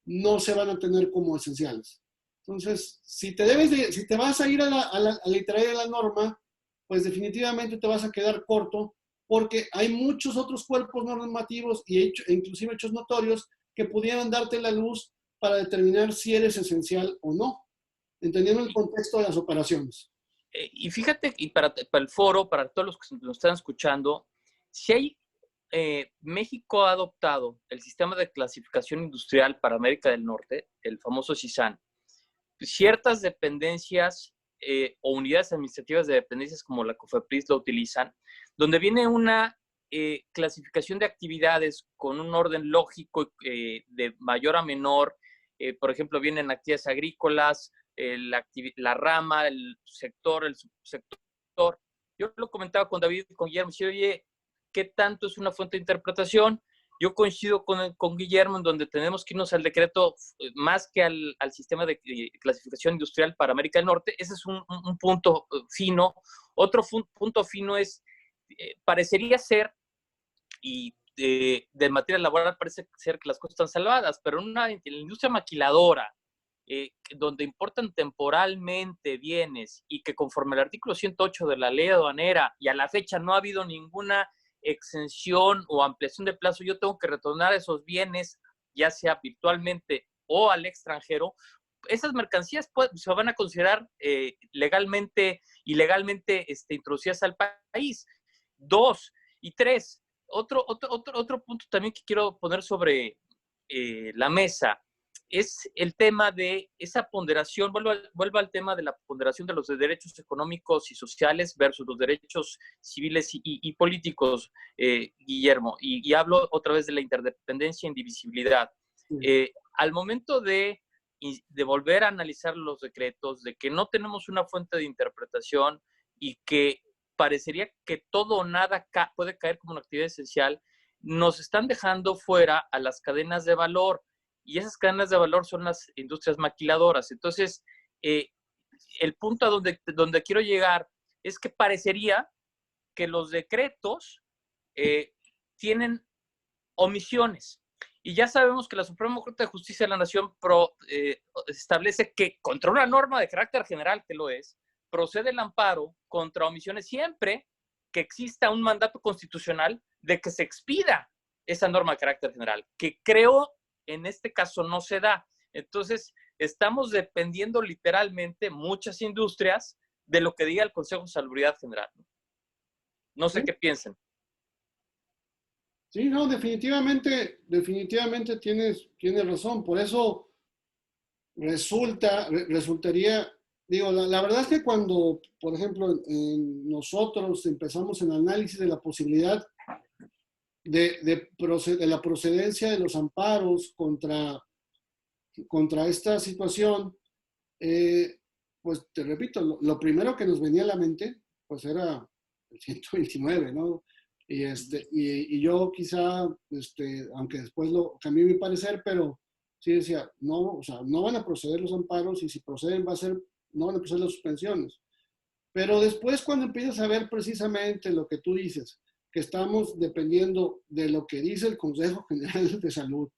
no se van a tener como esenciales. Entonces, si te vas a ir a la literalidad de la norma, pues definitivamente te vas a quedar corto, porque hay muchos otros cuerpos normativos e inclusive hechos notorios que pudieran darte la luz para determinar si eres esencial o no, entendiendo el contexto de las operaciones. Y fíjate, y para el foro, para todos los que nos están escuchando, si hay México ha adoptado el sistema de clasificación industrial para América del Norte, el famoso CISAN. Ciertas dependencias o unidades administrativas de dependencias como la COFEPRIS lo utilizan, donde viene una clasificación de actividades con un orden lógico de mayor a menor. Por ejemplo, vienen actividades agrícolas, la rama, el sector, el subsector. Yo lo comentaba con David y con Guillermo, si oye, ¿qué tanto es una fuente de interpretación? Yo coincido con Guillermo en donde tenemos que irnos al decreto más que al sistema de clasificación industrial para América del Norte. Ese es un punto fino. Otro punto fino es, parecería ser, y de materia laboral parece ser que las cosas están salvadas, pero en la industria maquiladora, donde importan temporalmente bienes y que conforme al artículo 108 de la ley aduanera y a la fecha no ha habido ninguna exención o ampliación de plazo, yo tengo que retornar esos bienes, ya sea virtualmente o al extranjero. Esas mercancías se van a considerar legalmente, ilegalmente introducidas al país. 2 y 3. Otro punto también que quiero poner sobre la mesa es el tema de esa ponderación, vuelvo al tema de la ponderación de los derechos económicos y sociales versus los derechos civiles y políticos, Guillermo, y hablo otra vez de la interdependencia e indivisibilidad. Al momento de volver a analizar los decretos, de que no tenemos una fuente de interpretación y que parecería que todo o nada puede caer como una actividad esencial, nos están dejando fuera a las cadenas de valor. Y esas cadenas de valor son las industrias maquiladoras. Entonces, el punto a donde quiero llegar es que parecería que los decretos tienen omisiones. Y ya sabemos que la Suprema Corte de Justicia de la Nación establece que contra una norma de carácter general, que lo es, procede el amparo contra omisiones siempre que exista un mandato constitucional de que se expida esa norma de carácter general, que creo en este caso no se da. Entonces, estamos dependiendo literalmente muchas industrias de lo que diga el Consejo de Salubridad General. No sé qué piensen. Sí, no, definitivamente tienes razón. Por eso resultaría, digo, la verdad es que cuando, por ejemplo, nosotros empezamos en el análisis de la posibilidad de la procedencia de los amparos contra esta situación, pues te repito, lo primero que nos venía a la mente, pues era el 129, ¿no? Y yo quizá, aunque después lo cambié mi parecer, pero sí decía, no, o sea, no van a proceder los amparos y si proceden no van a proceder las suspensiones. Pero después cuando empiezas a ver precisamente lo que tú dices, que estamos dependiendo de lo que dice el Consejo General de Salud,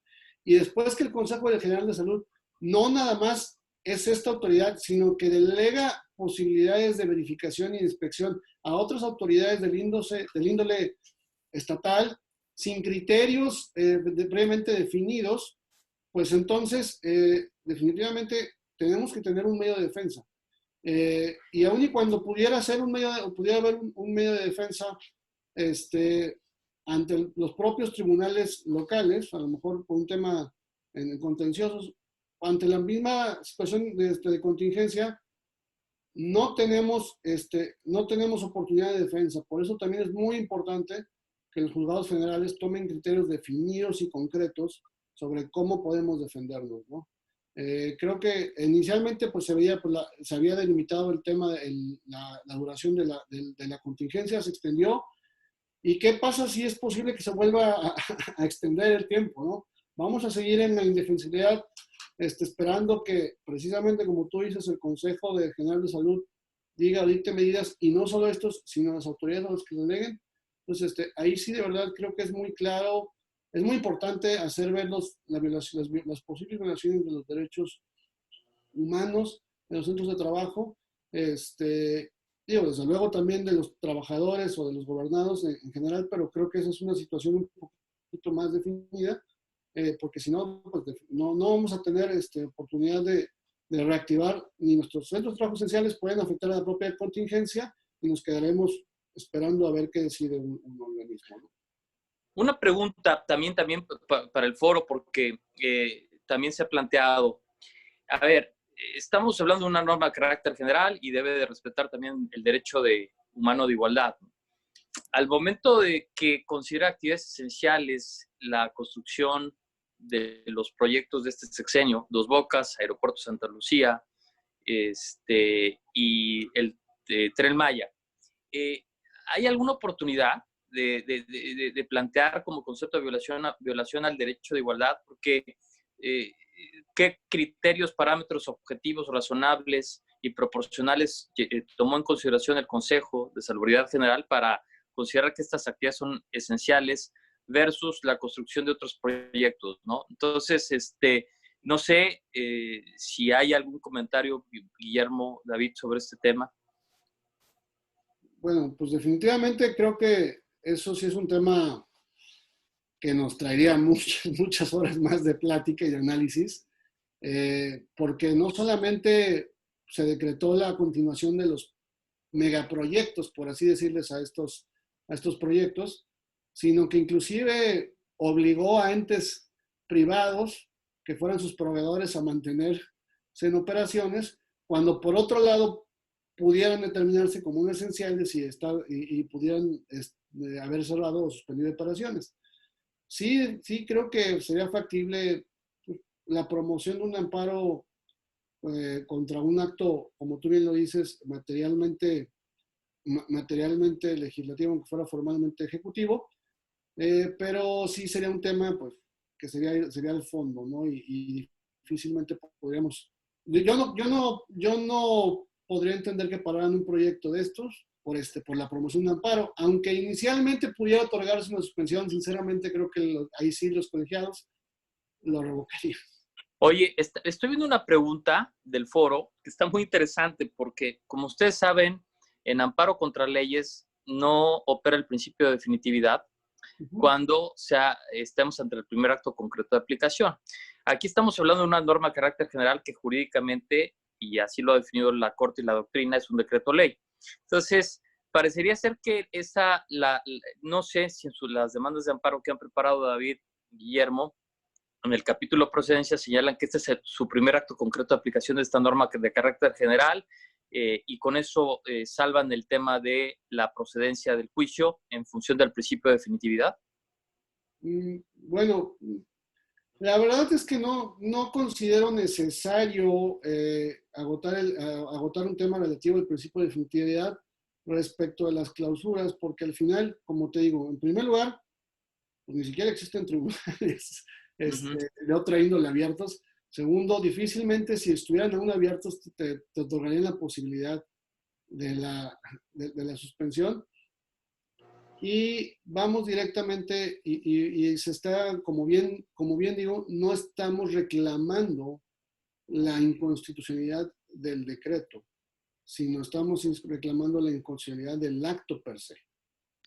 y después que el Consejo General de Salud no nada más es esta autoridad, sino que delega posibilidades de verificación y inspección a otras autoridades del índole estatal, sin criterios previamente definidos, pues entonces definitivamente tenemos que tener un medio de defensa. Y aun y cuando pudiera ser pudiera haber un medio de defensa ante los propios tribunales locales, a lo mejor por un tema en contenciosos, ante la misma situación de contingencia, no tenemos oportunidad de defensa. Por eso también es muy importante que los juzgados federales tomen criterios definidos y concretos sobre cómo podemos defendernos, ¿no? Creo que inicialmente pues, se había delimitado el tema de la duración de la contingencia, se extendió. ¿Y qué pasa si es posible que se vuelva a extender el tiempo, ¿no? Vamos a seguir en la indefensibilidad, esperando que precisamente como tú dices, el Consejo General de Salud dicte medidas, y no solo estos, sino las autoridades a las que deleguen. Entonces, ahí sí de verdad creo que es muy claro, es muy importante hacer ver las posibles violaciones de los derechos humanos en los centros de trabajo, desde luego también de los trabajadores o de los gobernados en general, pero creo que esa es una situación un poquito más definida, porque si no, pues no vamos a tener oportunidad de reactivar, ni nuestros centros de trabajo esenciales pueden afectar a la propia contingencia y nos quedaremos esperando a ver qué decide un organismo, ¿no? Una pregunta también para el foro, porque también se ha planteado, a ver, estamos hablando de una norma de carácter general y debe de respetar también el derecho humano de igualdad. Al momento de que considera actividades esenciales la construcción de los proyectos de este sexenio, Dos Bocas, Aeropuerto Santa Lucía, y el Tren Maya, ¿hay alguna oportunidad de plantear como concepto de violación al derecho de igualdad? Porque ¿qué criterios, parámetros objetivos, razonables y proporcionales tomó en consideración el Consejo de Salubridad General para considerar que estas actividades son esenciales versus la construcción de otros proyectos, ¿no? Entonces, no sé si hay algún comentario, Guillermo, David, sobre este tema. Bueno, pues definitivamente creo que eso sí es un tema que nos traería muchas horas más de plática y de análisis, porque no solamente se decretó la continuación de los megaproyectos, por así decirles, a estos proyectos, sino que inclusive obligó a entes privados que fueran sus proveedores a mantenerse en operaciones, cuando por otro lado pudieran determinarse como un esenciales y pudieran haber cerrado o suspendido operaciones. Sí, creo que sería factible la promoción de un amparo contra un acto, como tú bien lo dices, materialmente legislativo, aunque fuera formalmente ejecutivo, pero sí sería un tema pues, que sería el fondo, ¿no? Y difícilmente podríamos... Yo no podría entender que pararan un proyecto de estos por la promoción de amparo, aunque inicialmente pudiera otorgarse una suspensión. Sinceramente creo que ahí sí los colegiados lo revocarían. Oye, estoy viendo una pregunta del foro que está muy interesante porque, como ustedes saben, en amparo contra leyes no opera el principio de definitividad cuando estemos ante el primer acto concreto de aplicación. Aquí estamos hablando de una norma de carácter general que jurídicamente, y así lo ha definido la Corte y la doctrina, es un decreto ley. Entonces, parecería ser que no sé si en las demandas de amparo que han preparado David, Guillermo, en el capítulo procedencia señalan que este es su primer acto concreto de aplicación de esta norma de carácter general, y con eso salvan el tema de la procedencia del juicio en función del principio de definitividad. Bueno, la verdad es que no considero necesario agotar un tema relativo al principio de definitividad respecto a las clausuras, porque al final, como te digo, en primer lugar, pues ni siquiera existen tribunales de otra índole abiertos. Segundo, difícilmente si estuvieran aún abiertos te otorgarían la posibilidad de la suspensión. Y vamos directamente, y se está, como bien digo, no estamos reclamando la inconstitucionalidad del decreto, sino estamos reclamando la inconstitucionalidad del acto per se.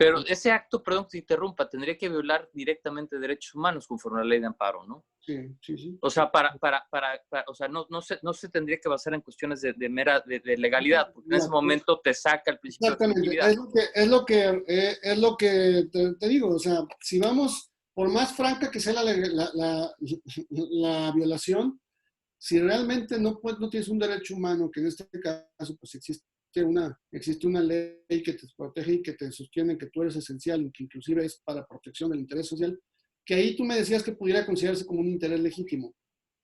Pero ese acto, perdón que te interrumpa, tendría que violar directamente derechos humanos conforme a la ley de amparo, ¿no? Sí, sí, sí. O sea, o sea, no se tendría que basar en cuestiones de legalidad, porque en ese momento te saca el principio de Exactamente, efectividad. es lo que te digo, o sea, si vamos, por más franca que sea la violación, si realmente no tienes un derecho humano, que en este caso pues existe una ley que te protege y que te sostiene que tú eres esencial y que inclusive es para protección del interés social, que ahí tú me decías que pudiera considerarse como un interés legítimo.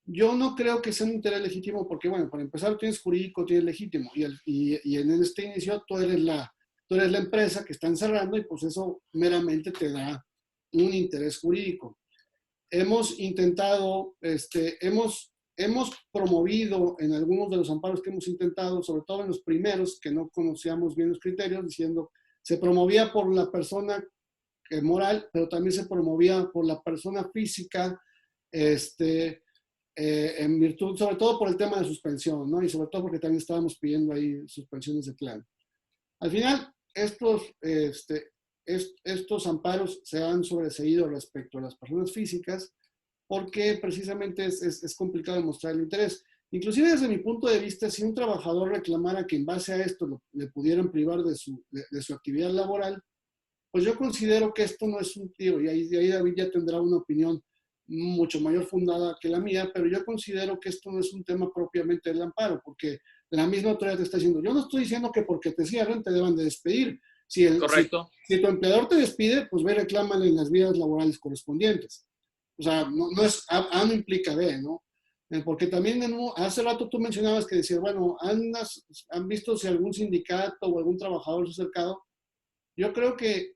Yo no creo que sea un interés legítimo porque, bueno, para empezar tienes jurídico, tienes legítimo y en este inicio tú eres la empresa que está encerrando y pues eso meramente te da un interés jurídico. Hemos intentado, hemos promovido en algunos de los amparos que hemos intentado, sobre todo en los primeros que no conocíamos bien los criterios, diciendo se promovía por la persona moral, pero también se promovía por la persona física, en virtud, sobre todo por el tema de suspensión, ¿no? Y sobre todo porque también estábamos pidiendo ahí suspensiones de plan. Al final, estos amparos se han sobreseído respecto a las personas físicas porque precisamente es complicado demostrar el interés. Inclusive desde mi punto de vista, si un trabajador reclamara que en base a esto le pudieran privar de su actividad laboral, pues yo considero que esto no es un tiro, y ahí David ya tendrá una opinión mucho mayor fundada que la mía, pero yo considero que esto no es un tema propiamente del amparo, porque la misma autoridad te está diciendo, yo no estoy diciendo que porque te cierren te deban de despedir. Correcto. Si tu empleador te despide, pues ve, reclámale en las vías laborales correspondientes. O sea, no es, A no implica B, ¿no? Porque también hace rato tú mencionabas que decías, bueno, ¿han visto si algún sindicato o algún trabajador se ha acercado? Yo creo que,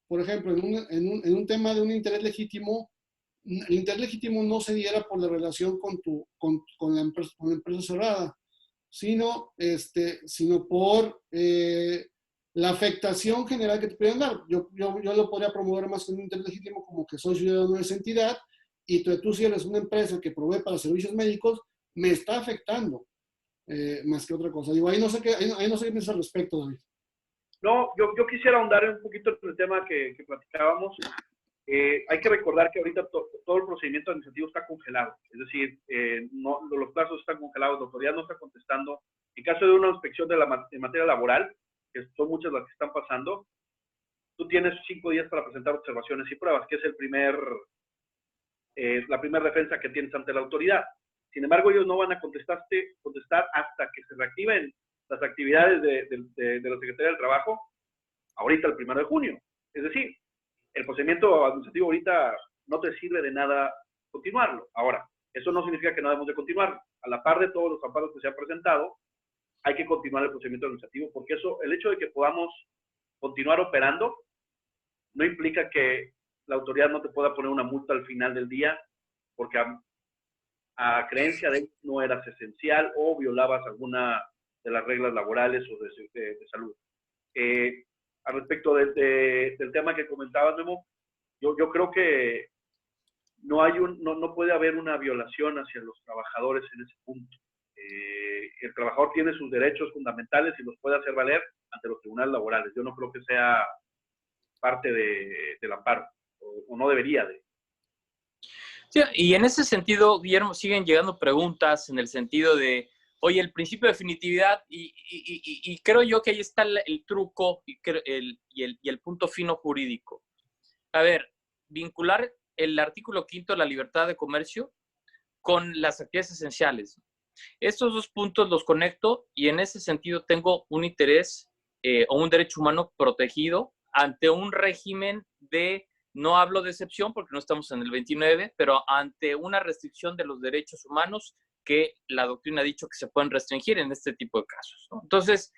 por ejemplo, en un tema de un interés legítimo, el interés legítimo no se diera por la relación con la empresa cerrada, sino por la afectación general que te pueden dar. Yo lo podría promover más con un interés legítimo como que soy ciudadano de esa entidad y tú si eres una empresa que provee para servicios médicos, me está afectando más que otra cosa. Digo, ahí no sé qué piensas al respecto, David. No, yo quisiera ahondar un poquito en el tema que platicábamos. Hay que recordar que ahorita todo el procedimiento administrativo está congelado, es decir, los plazos están congelados, la autoridad no está contestando. En caso de una inspección en materia laboral, que son muchas las que están pasando, tú tienes 5 días para presentar observaciones y pruebas, que es la primera defensa que tienes ante la autoridad. Sin embargo, ellos no van a contestar hasta que se reactiven las actividades de la Secretaría del Trabajo, ahorita el 1 de junio. Es decir, el procedimiento administrativo ahorita no te sirve de nada continuarlo. Ahora, eso no significa que no debemos de continuarlo. A la par de todos los amparos que se han presentado, hay que continuar el procedimiento administrativo, porque el hecho de que podamos continuar operando no implica que la autoridad no te pueda poner una multa al final del día, porque a creencia de no eras esencial o violabas alguna de las reglas laborales o de salud. Al respecto del tema que comentabas, Memo, yo creo que no puede haber una violación hacia los trabajadores en ese punto. El trabajador tiene sus derechos fundamentales y los puede hacer valer ante los tribunales laborales. Yo no creo que sea parte del amparo, o no debería de. Sí, y en ese sentido, Guillermo, siguen llegando preguntas en el sentido de, oye, el principio de definitividad, y creo yo que ahí está el truco y el punto fino jurídico. A ver, vincular el artículo 5 de la libertad de comercio con las actividades esenciales. Estos dos puntos los conecto y en ese sentido tengo un interés o un derecho humano protegido ante un régimen de, no hablo de excepción porque no estamos en el 29, pero ante una restricción de los derechos humanos que la doctrina ha dicho que se pueden restringir en este tipo de casos, ¿no? Entonces,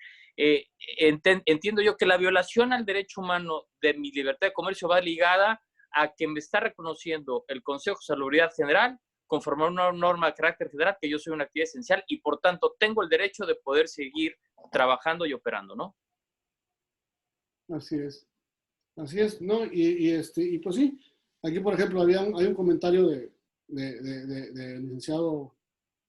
entiendo yo que la violación al derecho humano de mi libertad de comercio va ligada a que me está reconociendo el Consejo de Salubridad General, conformar una norma de carácter general, que yo soy una actividad esencial y por tanto tengo el derecho de poder seguir trabajando y operando, ¿no? Así es, ¿no? Y pues sí, aquí por ejemplo hay un comentario del licenciado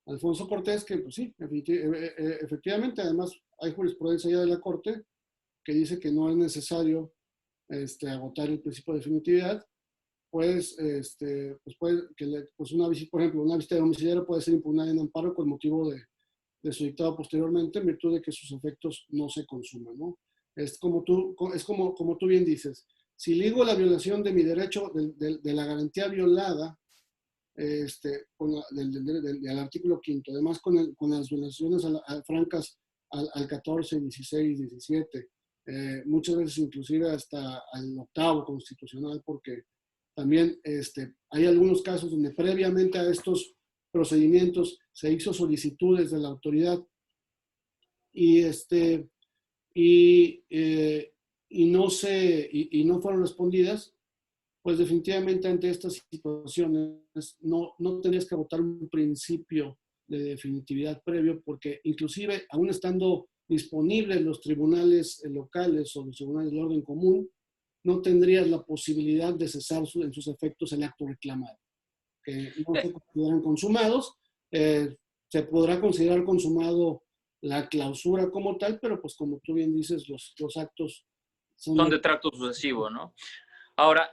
Alfonso Cortés que pues sí, efectivamente, además hay jurisprudencia ya de la Corte que dice que no es necesario agotar el principio de definitividad, pues, pues una visita, por ejemplo, una visita domiciliaria puede ser impugnada en amparo con motivo de su dictado posteriormente en virtud de que sus efectos no se consuman, ¿no? Es como tú bien dices, si ligo la violación de mi derecho, de la garantía violada, del artículo 5º, además con las violaciones francas al 14, 16, 17, muchas veces inclusive hasta al 8º constitucional, porque también hay algunos casos donde previamente a estos procedimientos se hizo solicitudes de la autoridad y, no fueron respondidas. Pues definitivamente ante estas situaciones no tendrías que votar un principio de definitividad previo, porque inclusive aún estando disponibles los tribunales locales o los tribunales de orden común, no tendrías la posibilidad de cesar en sus efectos el acto reclamado, que no se consideran consumados. Se podrá considerar consumado la clausura como tal, pero pues como tú bien dices, los actos son de trato sucesivo, ¿no? Ahora,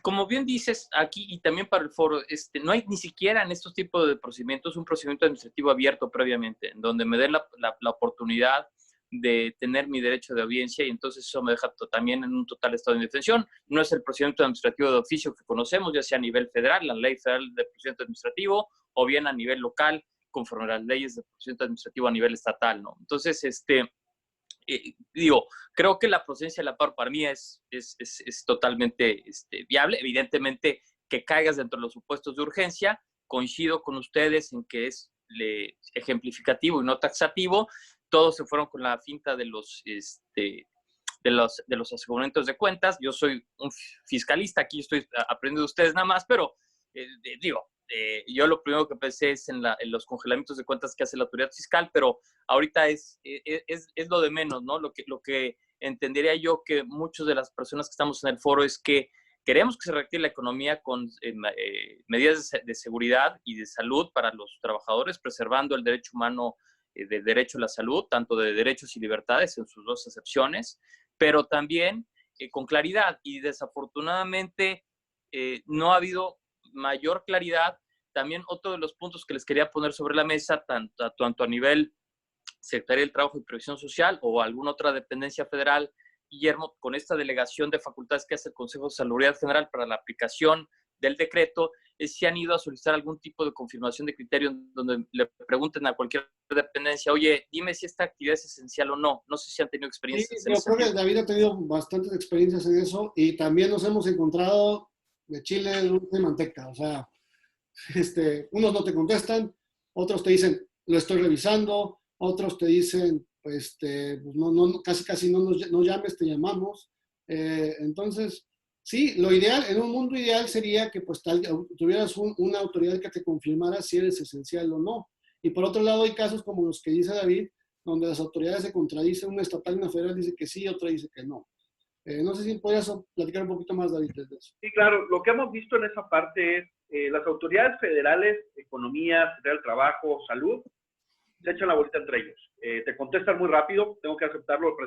como bien dices aquí y también para el foro, no hay ni siquiera en estos tipos de procedimientos un procedimiento administrativo abierto previamente, en donde me den la oportunidad de tener mi derecho de audiencia, y entonces eso me deja también en un total estado de indefensión. No es el procedimiento administrativo de oficio que conocemos, ya sea a nivel federal, la ley federal de procedimiento administrativo, o bien a nivel local, conforme a las leyes de procedimiento administrativo a nivel estatal, ¿no? Entonces, creo que la procedencia del amparo para mí es totalmente viable. Evidentemente, que caigas dentro de los supuestos de urgencia, coincido con ustedes en que es ejemplificativo y no taxativo. Todos se fueron con la finta de los aseguramientos de cuentas. Yo soy un fiscalista, aquí estoy aprendiendo de ustedes nada más, pero yo lo primero que pensé es en los congelamientos de cuentas que hace la autoridad fiscal, pero ahorita es lo de menos, ¿no? Lo que entendería yo que muchas de las personas que estamos en el foro es que queremos que se reactive la economía con medidas de seguridad y de salud para los trabajadores, preservando el derecho humano del derecho a la salud, tanto de derechos y libertades en sus dos acepciones, pero también con claridad. Y desafortunadamente no ha habido mayor claridad. También otro de los puntos que les quería poner sobre la mesa, tanto a nivel Secretaría del Trabajo y Previsión Social o alguna otra dependencia federal, Guillermo, con esta delegación de facultades que hace el Consejo de Salubridad General para la aplicación del decreto, si han ido a solicitar algún tipo de confirmación de criterio donde le pregunten a cualquier dependencia, oye, dime si esta actividad es esencial o no. No sé si han tenido experiencias. Sí, yo creo que David ha tenido bastantes experiencias en eso y también nos hemos encontrado de chile, dulce y manteca. O sea, unos no te contestan, otros te dicen, lo estoy revisando, otros te dicen, pues casi no llames, te llamamos. Entonces, sí, lo ideal, en un mundo ideal sería que pues tuvieras una autoridad que te confirmara si eres esencial o no. Y por otro lado hay casos como los que dice David, donde las autoridades se contradicen, una estatal y una federal dice que sí, otra dice que no. No sé si podrías platicar un poquito más, David, de eso. Sí, claro. Lo que hemos visto en esa parte es las autoridades federales, economía, Secretaría del Trabajo, salud, se echan la bolita entre ellos. Te contestan muy rápido, tengo que aceptarlo, lo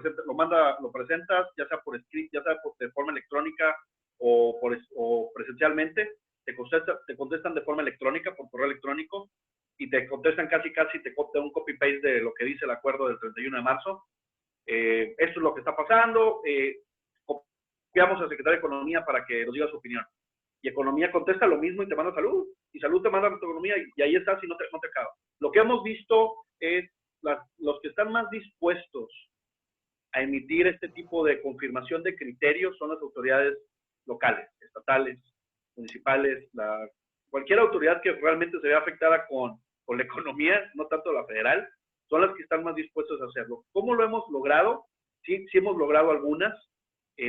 presentas, ya sea por escrito, ya sea de forma electrónica o presencialmente. Te contestan de forma electrónica, por correo electrónico, y te contestan casi te copian un copy-paste de lo que dice el acuerdo del 31 de marzo. Esto es lo que está pasando. Copiamos al secretario de Economía para que nos diga su opinión. Y Economía contesta lo mismo y te manda Salud. Y Salud te manda a Economía y ahí estás y no te acaba. Lo que hemos visto es los que están más dispuestos a emitir este tipo de confirmación de criterios son las autoridades locales, estatales, municipales, cualquier autoridad que realmente se vea afectada con la economía, no tanto la federal, son las que están más dispuestas a hacerlo. ¿Cómo lo hemos logrado? Sí hemos logrado algunas,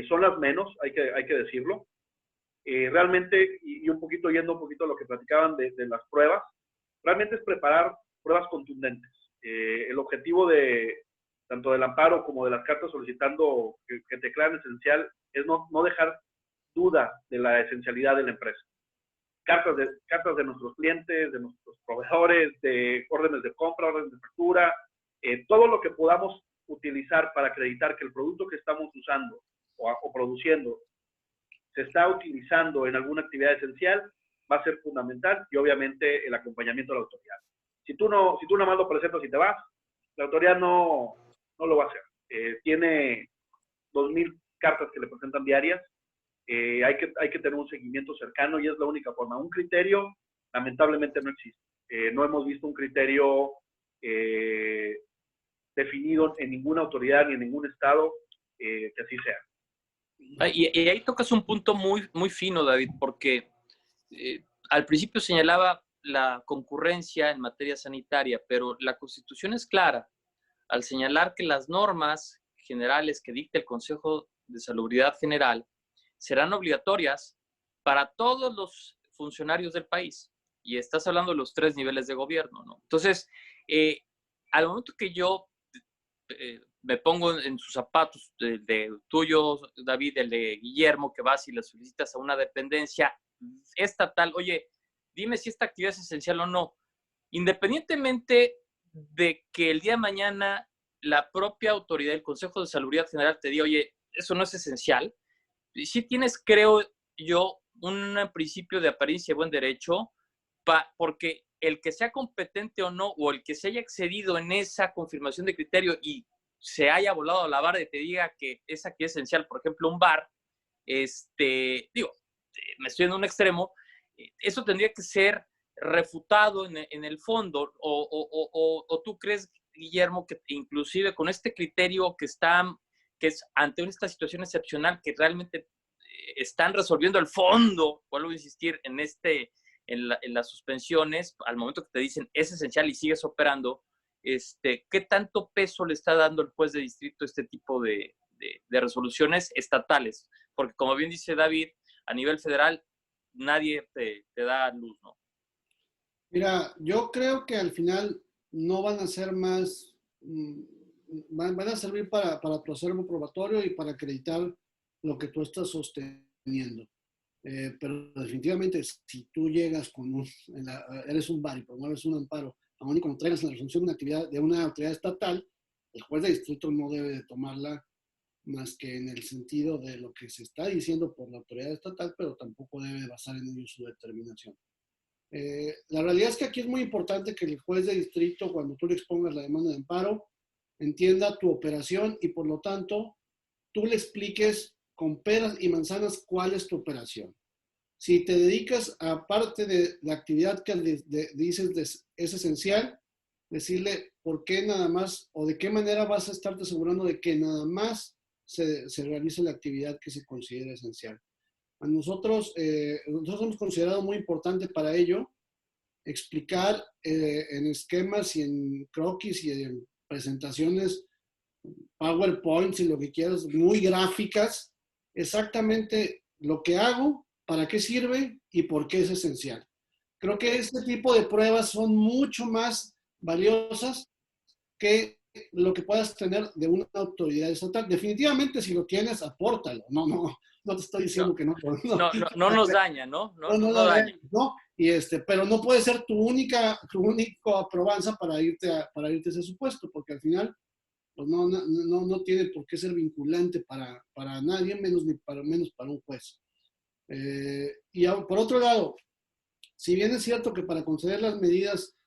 son las menos, hay que decirlo. Realmente, y yendo un poquito a lo que platicaban de las pruebas, realmente es preparar pruebas contundentes. El objetivo tanto del amparo como de las cartas solicitando que te declaren esencial es no dejar duda de la esencialidad de la empresa. Cartas de nuestros clientes, de nuestros proveedores, de órdenes de compra, órdenes de factura, todo lo que podamos utilizar para acreditar que el producto que estamos usando o produciendo se está utilizando en alguna actividad esencial, va a ser fundamental, y obviamente el acompañamiento de la autoridad. Si tú nada más lo presentas y te vas, la autoridad no lo va a hacer. Tiene 2,000 cartas que le presentan diarias. Hay que tener un seguimiento cercano, y es la única forma. Un criterio, lamentablemente, no existe. No hemos visto un criterio definido en ninguna autoridad ni en ningún estado que así sea. Y ahí tocas un punto muy, muy fino, David, porque al principio señalaba la concurrencia en materia sanitaria, pero la Constitución es clara al señalar que las normas generales que dicta el Consejo de Salubridad General serán obligatorias para todos los funcionarios del país. Y estás hablando de los 3 niveles de gobierno, ¿no? Entonces, al momento que yo me pongo en sus zapatos, de tuyo, David, el de Guillermo, que vas y le solicitas a una dependencia estatal, oye, dime si esta actividad es esencial o no. Independientemente de que el día de mañana la propia autoridad, el Consejo de Salubridad General, te diga, oye, eso no es esencial, sí tienes, creo yo, un principio de apariencia de buen derecho, porque el que sea competente o no, o el que se haya excedido en esa confirmación de criterio y se haya volado a la barra y te diga que esa aquí es esencial, por ejemplo, un bar, digo, me estoy en un extremo, eso tendría que ser refutado en el fondo, o tú crees, Guillermo, que inclusive con este criterio que es ante esta situación excepcional, que realmente están resolviendo el fondo, vuelvo a insistir, en las suspensiones, al momento que te dicen es esencial y sigues operando, ¿qué tanto peso le está dando el juez de distrito a este tipo de resoluciones estatales? Porque como bien dice David, a nivel federal nadie te da luz, ¿no? Mira, yo creo que al final no van a ser más, van a servir para tu acervo probatorio y para acreditar lo que tú estás sosteniendo. Pero definitivamente, si tú llegas eres un bar y promueves un amparo, aún y cuando traigas la resolución de una autoridad estatal, el juez de distrito no debe de tomarla más que en el sentido de lo que se está diciendo por la autoridad estatal, pero tampoco debe basar en ello su determinación. La realidad es que aquí es muy importante que el juez de distrito, cuando tú le expongas la demanda de amparo, entienda tu operación y por lo tanto tú le expliques con peras y manzanas cuál es tu operación. Si te dedicas, aparte de la actividad que dices es esencial, decirle por qué nada más o de qué manera vas a estarte asegurando de que nada más se realice la actividad que se considera esencial. A nosotros hemos considerado muy importante para ello explicar en esquemas y en croquis y en presentaciones, PowerPoint y lo que quieras, muy gráficas, exactamente lo que hago, para qué sirve y por qué es esencial. Creo que este tipo de pruebas son mucho más valiosas que lo que puedas tener de una autoridad estatal. Definitivamente, si lo tienes, apórtalo. No te estoy diciendo que no. No nos daña, ¿no? No daña. ¿no? Pero no puede ser tu única aprobanza para irte a ese supuesto, porque al final pues no tiene por qué ser vinculante para nadie, menos para un juez. Y por otro lado, si bien es cierto que para conceder las medidas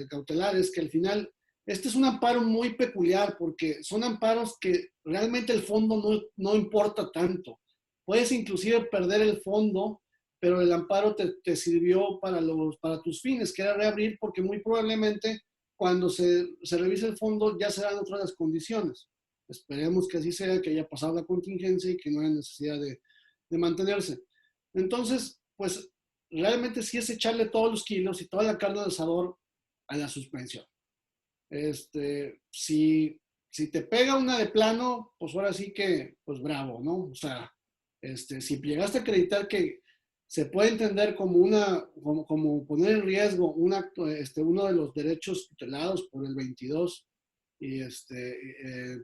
cautelares, que al final, este es un amparo muy peculiar porque son amparos que realmente el fondo no importa tanto. Puedes inclusive perder el fondo, pero el amparo te sirvió para tus fines, que era reabrir, porque muy probablemente cuando se revise el fondo ya serán otras las condiciones. Esperemos que así sea, que haya pasado la contingencia y que no haya necesidad de mantenerse. Entonces, pues realmente sí es echarle todos los kilos y toda la carne de asador a la suspensión. Si te pega una de plano, pues ahora sí que, pues bravo, ¿no? O sea, si llegaste a acreditar que se puede entender como poner en riesgo uno de los derechos tutelados por el 22, y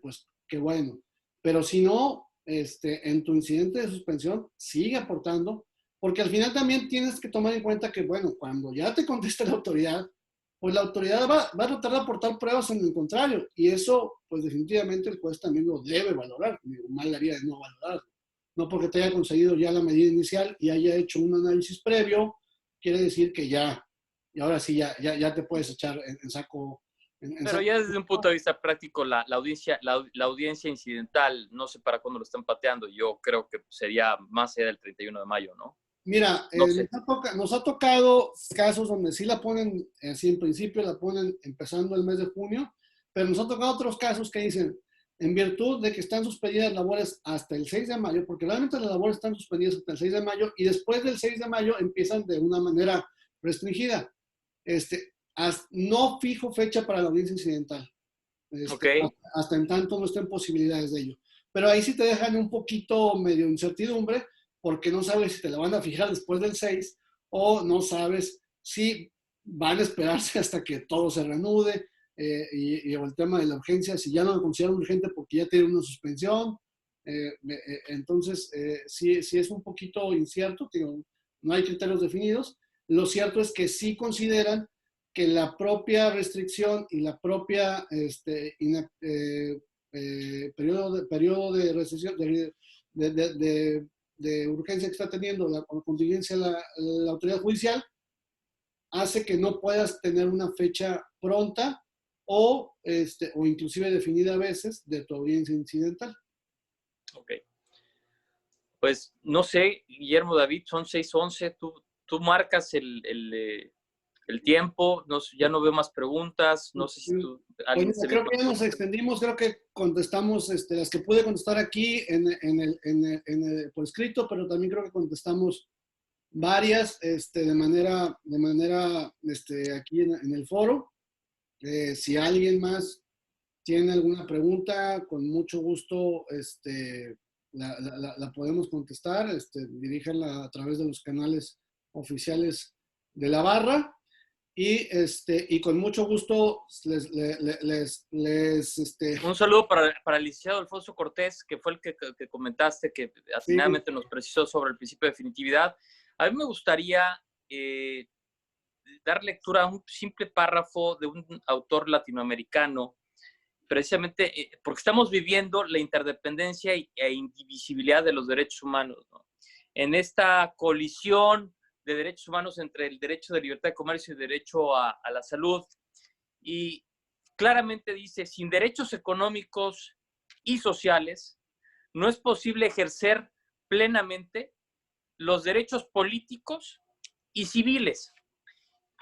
pues qué bueno. Pero si no, en tu incidente de suspensión, sigue aportando, porque al final también tienes que tomar en cuenta que, bueno, cuando ya te conteste la autoridad, pues la autoridad va a tratar de aportar pruebas en el contrario, y eso, pues definitivamente el juez también lo debe valorar. Mal haría de no valorarlo. No porque te haya conseguido ya la medida inicial y haya hecho un análisis previo, quiere decir que ya, y ahora sí ya te puedes echar en saco. Pero ya desde un punto de vista práctico, la audiencia incidental, no sé para cuándo lo están pateando, yo creo que sería más allá del 31 de mayo, ¿no? Mira, No sé. nos ha tocado casos donde sí la ponen, así en principio la ponen empezando el mes de junio, pero nos ha tocado otros casos que dicen, en virtud de que están suspendidas labores hasta el 6 de mayo, porque realmente las labores están suspendidas hasta el 6 de mayo, y después del 6 de mayo empiezan de una manera restringida. No fijo fecha para la audiencia incidental. Okay. Hasta en tanto no estén posibilidades de ello. Pero ahí sí te dejan un poquito medio incertidumbre, porque no sabes si te la van a fijar después del 6 o no sabes si van a esperarse hasta que todo se reanude, y el tema de la urgencia, si ya no lo consideran urgente porque ya tiene una suspensión. Entonces, sí es un poquito incierto, digo, no hay criterios definidos. Lo cierto es que sí consideran que la propia restricción y la propia periodo de restricción, de urgencia que está teniendo la contingencia la autoridad judicial, hace que no puedas tener una fecha pronta o inclusive definida a veces de tu audiencia incidental. Ok. Pues no sé, Guillermo, David, son 6:11, tú marcas el tiempo, no, ya no veo más preguntas, no sé si tú, alguien Pues creo que ya nos extendimos, creo que contestamos las que pude contestar aquí por escrito, pero también creo que contestamos varias de manera aquí en el foro. Si alguien más tiene alguna pregunta, con mucho gusto la podemos contestar. Diríjanla a través de los canales oficiales de la barra. Y con mucho gusto Un saludo para el licenciado Alfonso Cortés, que fue el que comentaste, que atinadamente nos precisó sobre el principio de definitividad. A mí me gustaría dar lectura a un simple párrafo de un autor latinoamericano, precisamente porque estamos viviendo la interdependencia e indivisibilidad de los derechos humanos, ¿no? En esta colisión de derechos humanos entre el derecho de libertad de comercio y el derecho a la salud. Y claramente dice, sin derechos económicos y sociales, no es posible ejercer plenamente los derechos políticos y civiles.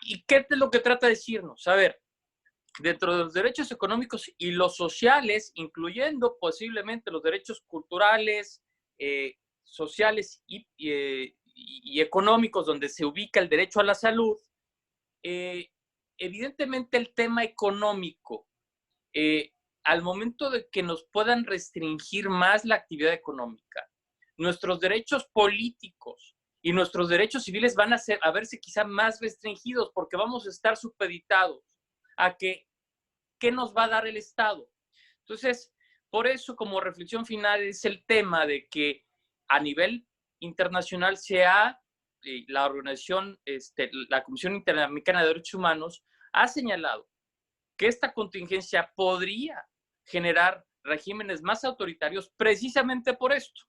¿Y qué es lo que trata de decirnos? A ver, dentro de los derechos económicos y los sociales, incluyendo posiblemente los derechos culturales, sociales y económicos, donde se ubica el derecho a la salud, evidentemente el tema económico, al momento de que nos puedan restringir más la actividad económica, nuestros derechos políticos y nuestros derechos civiles van a verse quizá más restringidos, porque vamos a estar supeditados a qué nos va a dar el Estado. Entonces, por eso, como reflexión final, es el tema de que a nivel internacional la organización, la Comisión Interamericana de Derechos Humanos ha señalado que esta contingencia podría generar regímenes más autoritarios precisamente por esto,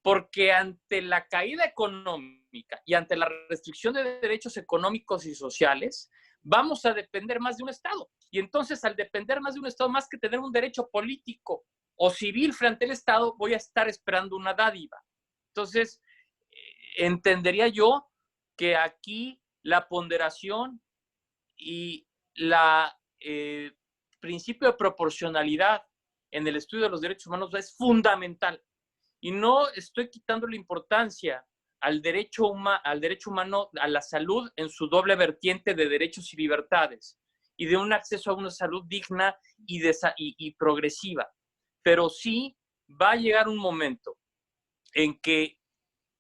porque ante la caída económica y ante la restricción de derechos económicos y sociales, vamos a depender más de un Estado. Y entonces, al depender más de un Estado, más que tener un derecho político o civil frente al Estado, voy a estar esperando una dádiva. Entonces, entendería yo que aquí la ponderación y la principio de proporcionalidad en el estudio de los derechos humanos es fundamental. Y no estoy quitando la importancia al derecho humano, a la salud en su doble vertiente de derechos y libertades, y de un acceso a una salud digna y progresiva. Pero sí va a llegar un momento en que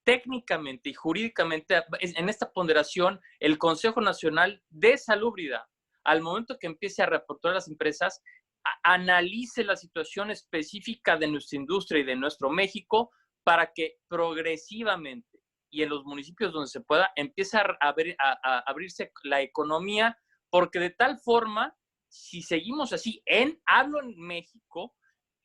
técnicamente y jurídicamente, en esta ponderación, el Consejo Nacional de Salubridad, al momento que empiece a reportar a las empresas, analice la situación específica de nuestra industria y de nuestro México para que progresivamente y en los municipios donde se pueda empiece a abrirse la economía porque de tal forma, si seguimos así, hablo en México,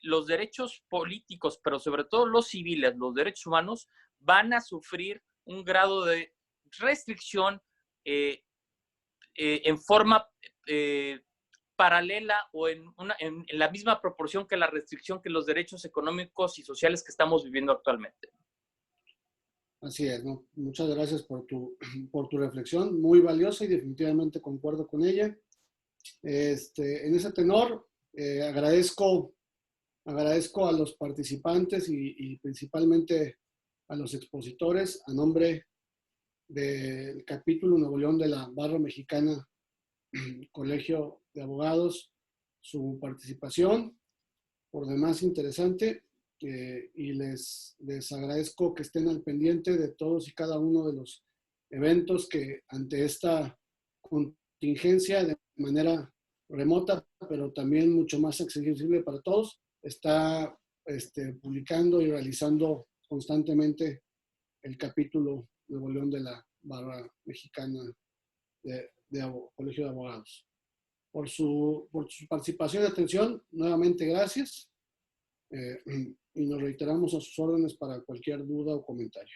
los derechos políticos, pero sobre todo los civiles, los derechos humanos, van a sufrir un grado de restricción en forma paralela o en la misma proporción que la restricción que los derechos económicos y sociales que estamos viviendo actualmente. Así es, ¿no? Muchas gracias por tu reflexión, muy valiosa y definitivamente concuerdo con ella. En ese tenor, agradezco a los participantes y principalmente a los expositores a nombre del capítulo Nuevo León de la Barra Mexicana Colegio de Abogados, su participación, por demás interesante, y les agradezco que estén al pendiente de todos y cada uno de los eventos que ante esta contingencia de manera remota, pero también mucho más accesible para todos, está publicando y realizando constantemente el capítulo Nuevo León de la Barra Mexicana de Colegio de Abogados. Por su participación y atención, nuevamente gracias, y nos reiteramos a sus órdenes para cualquier duda o comentario.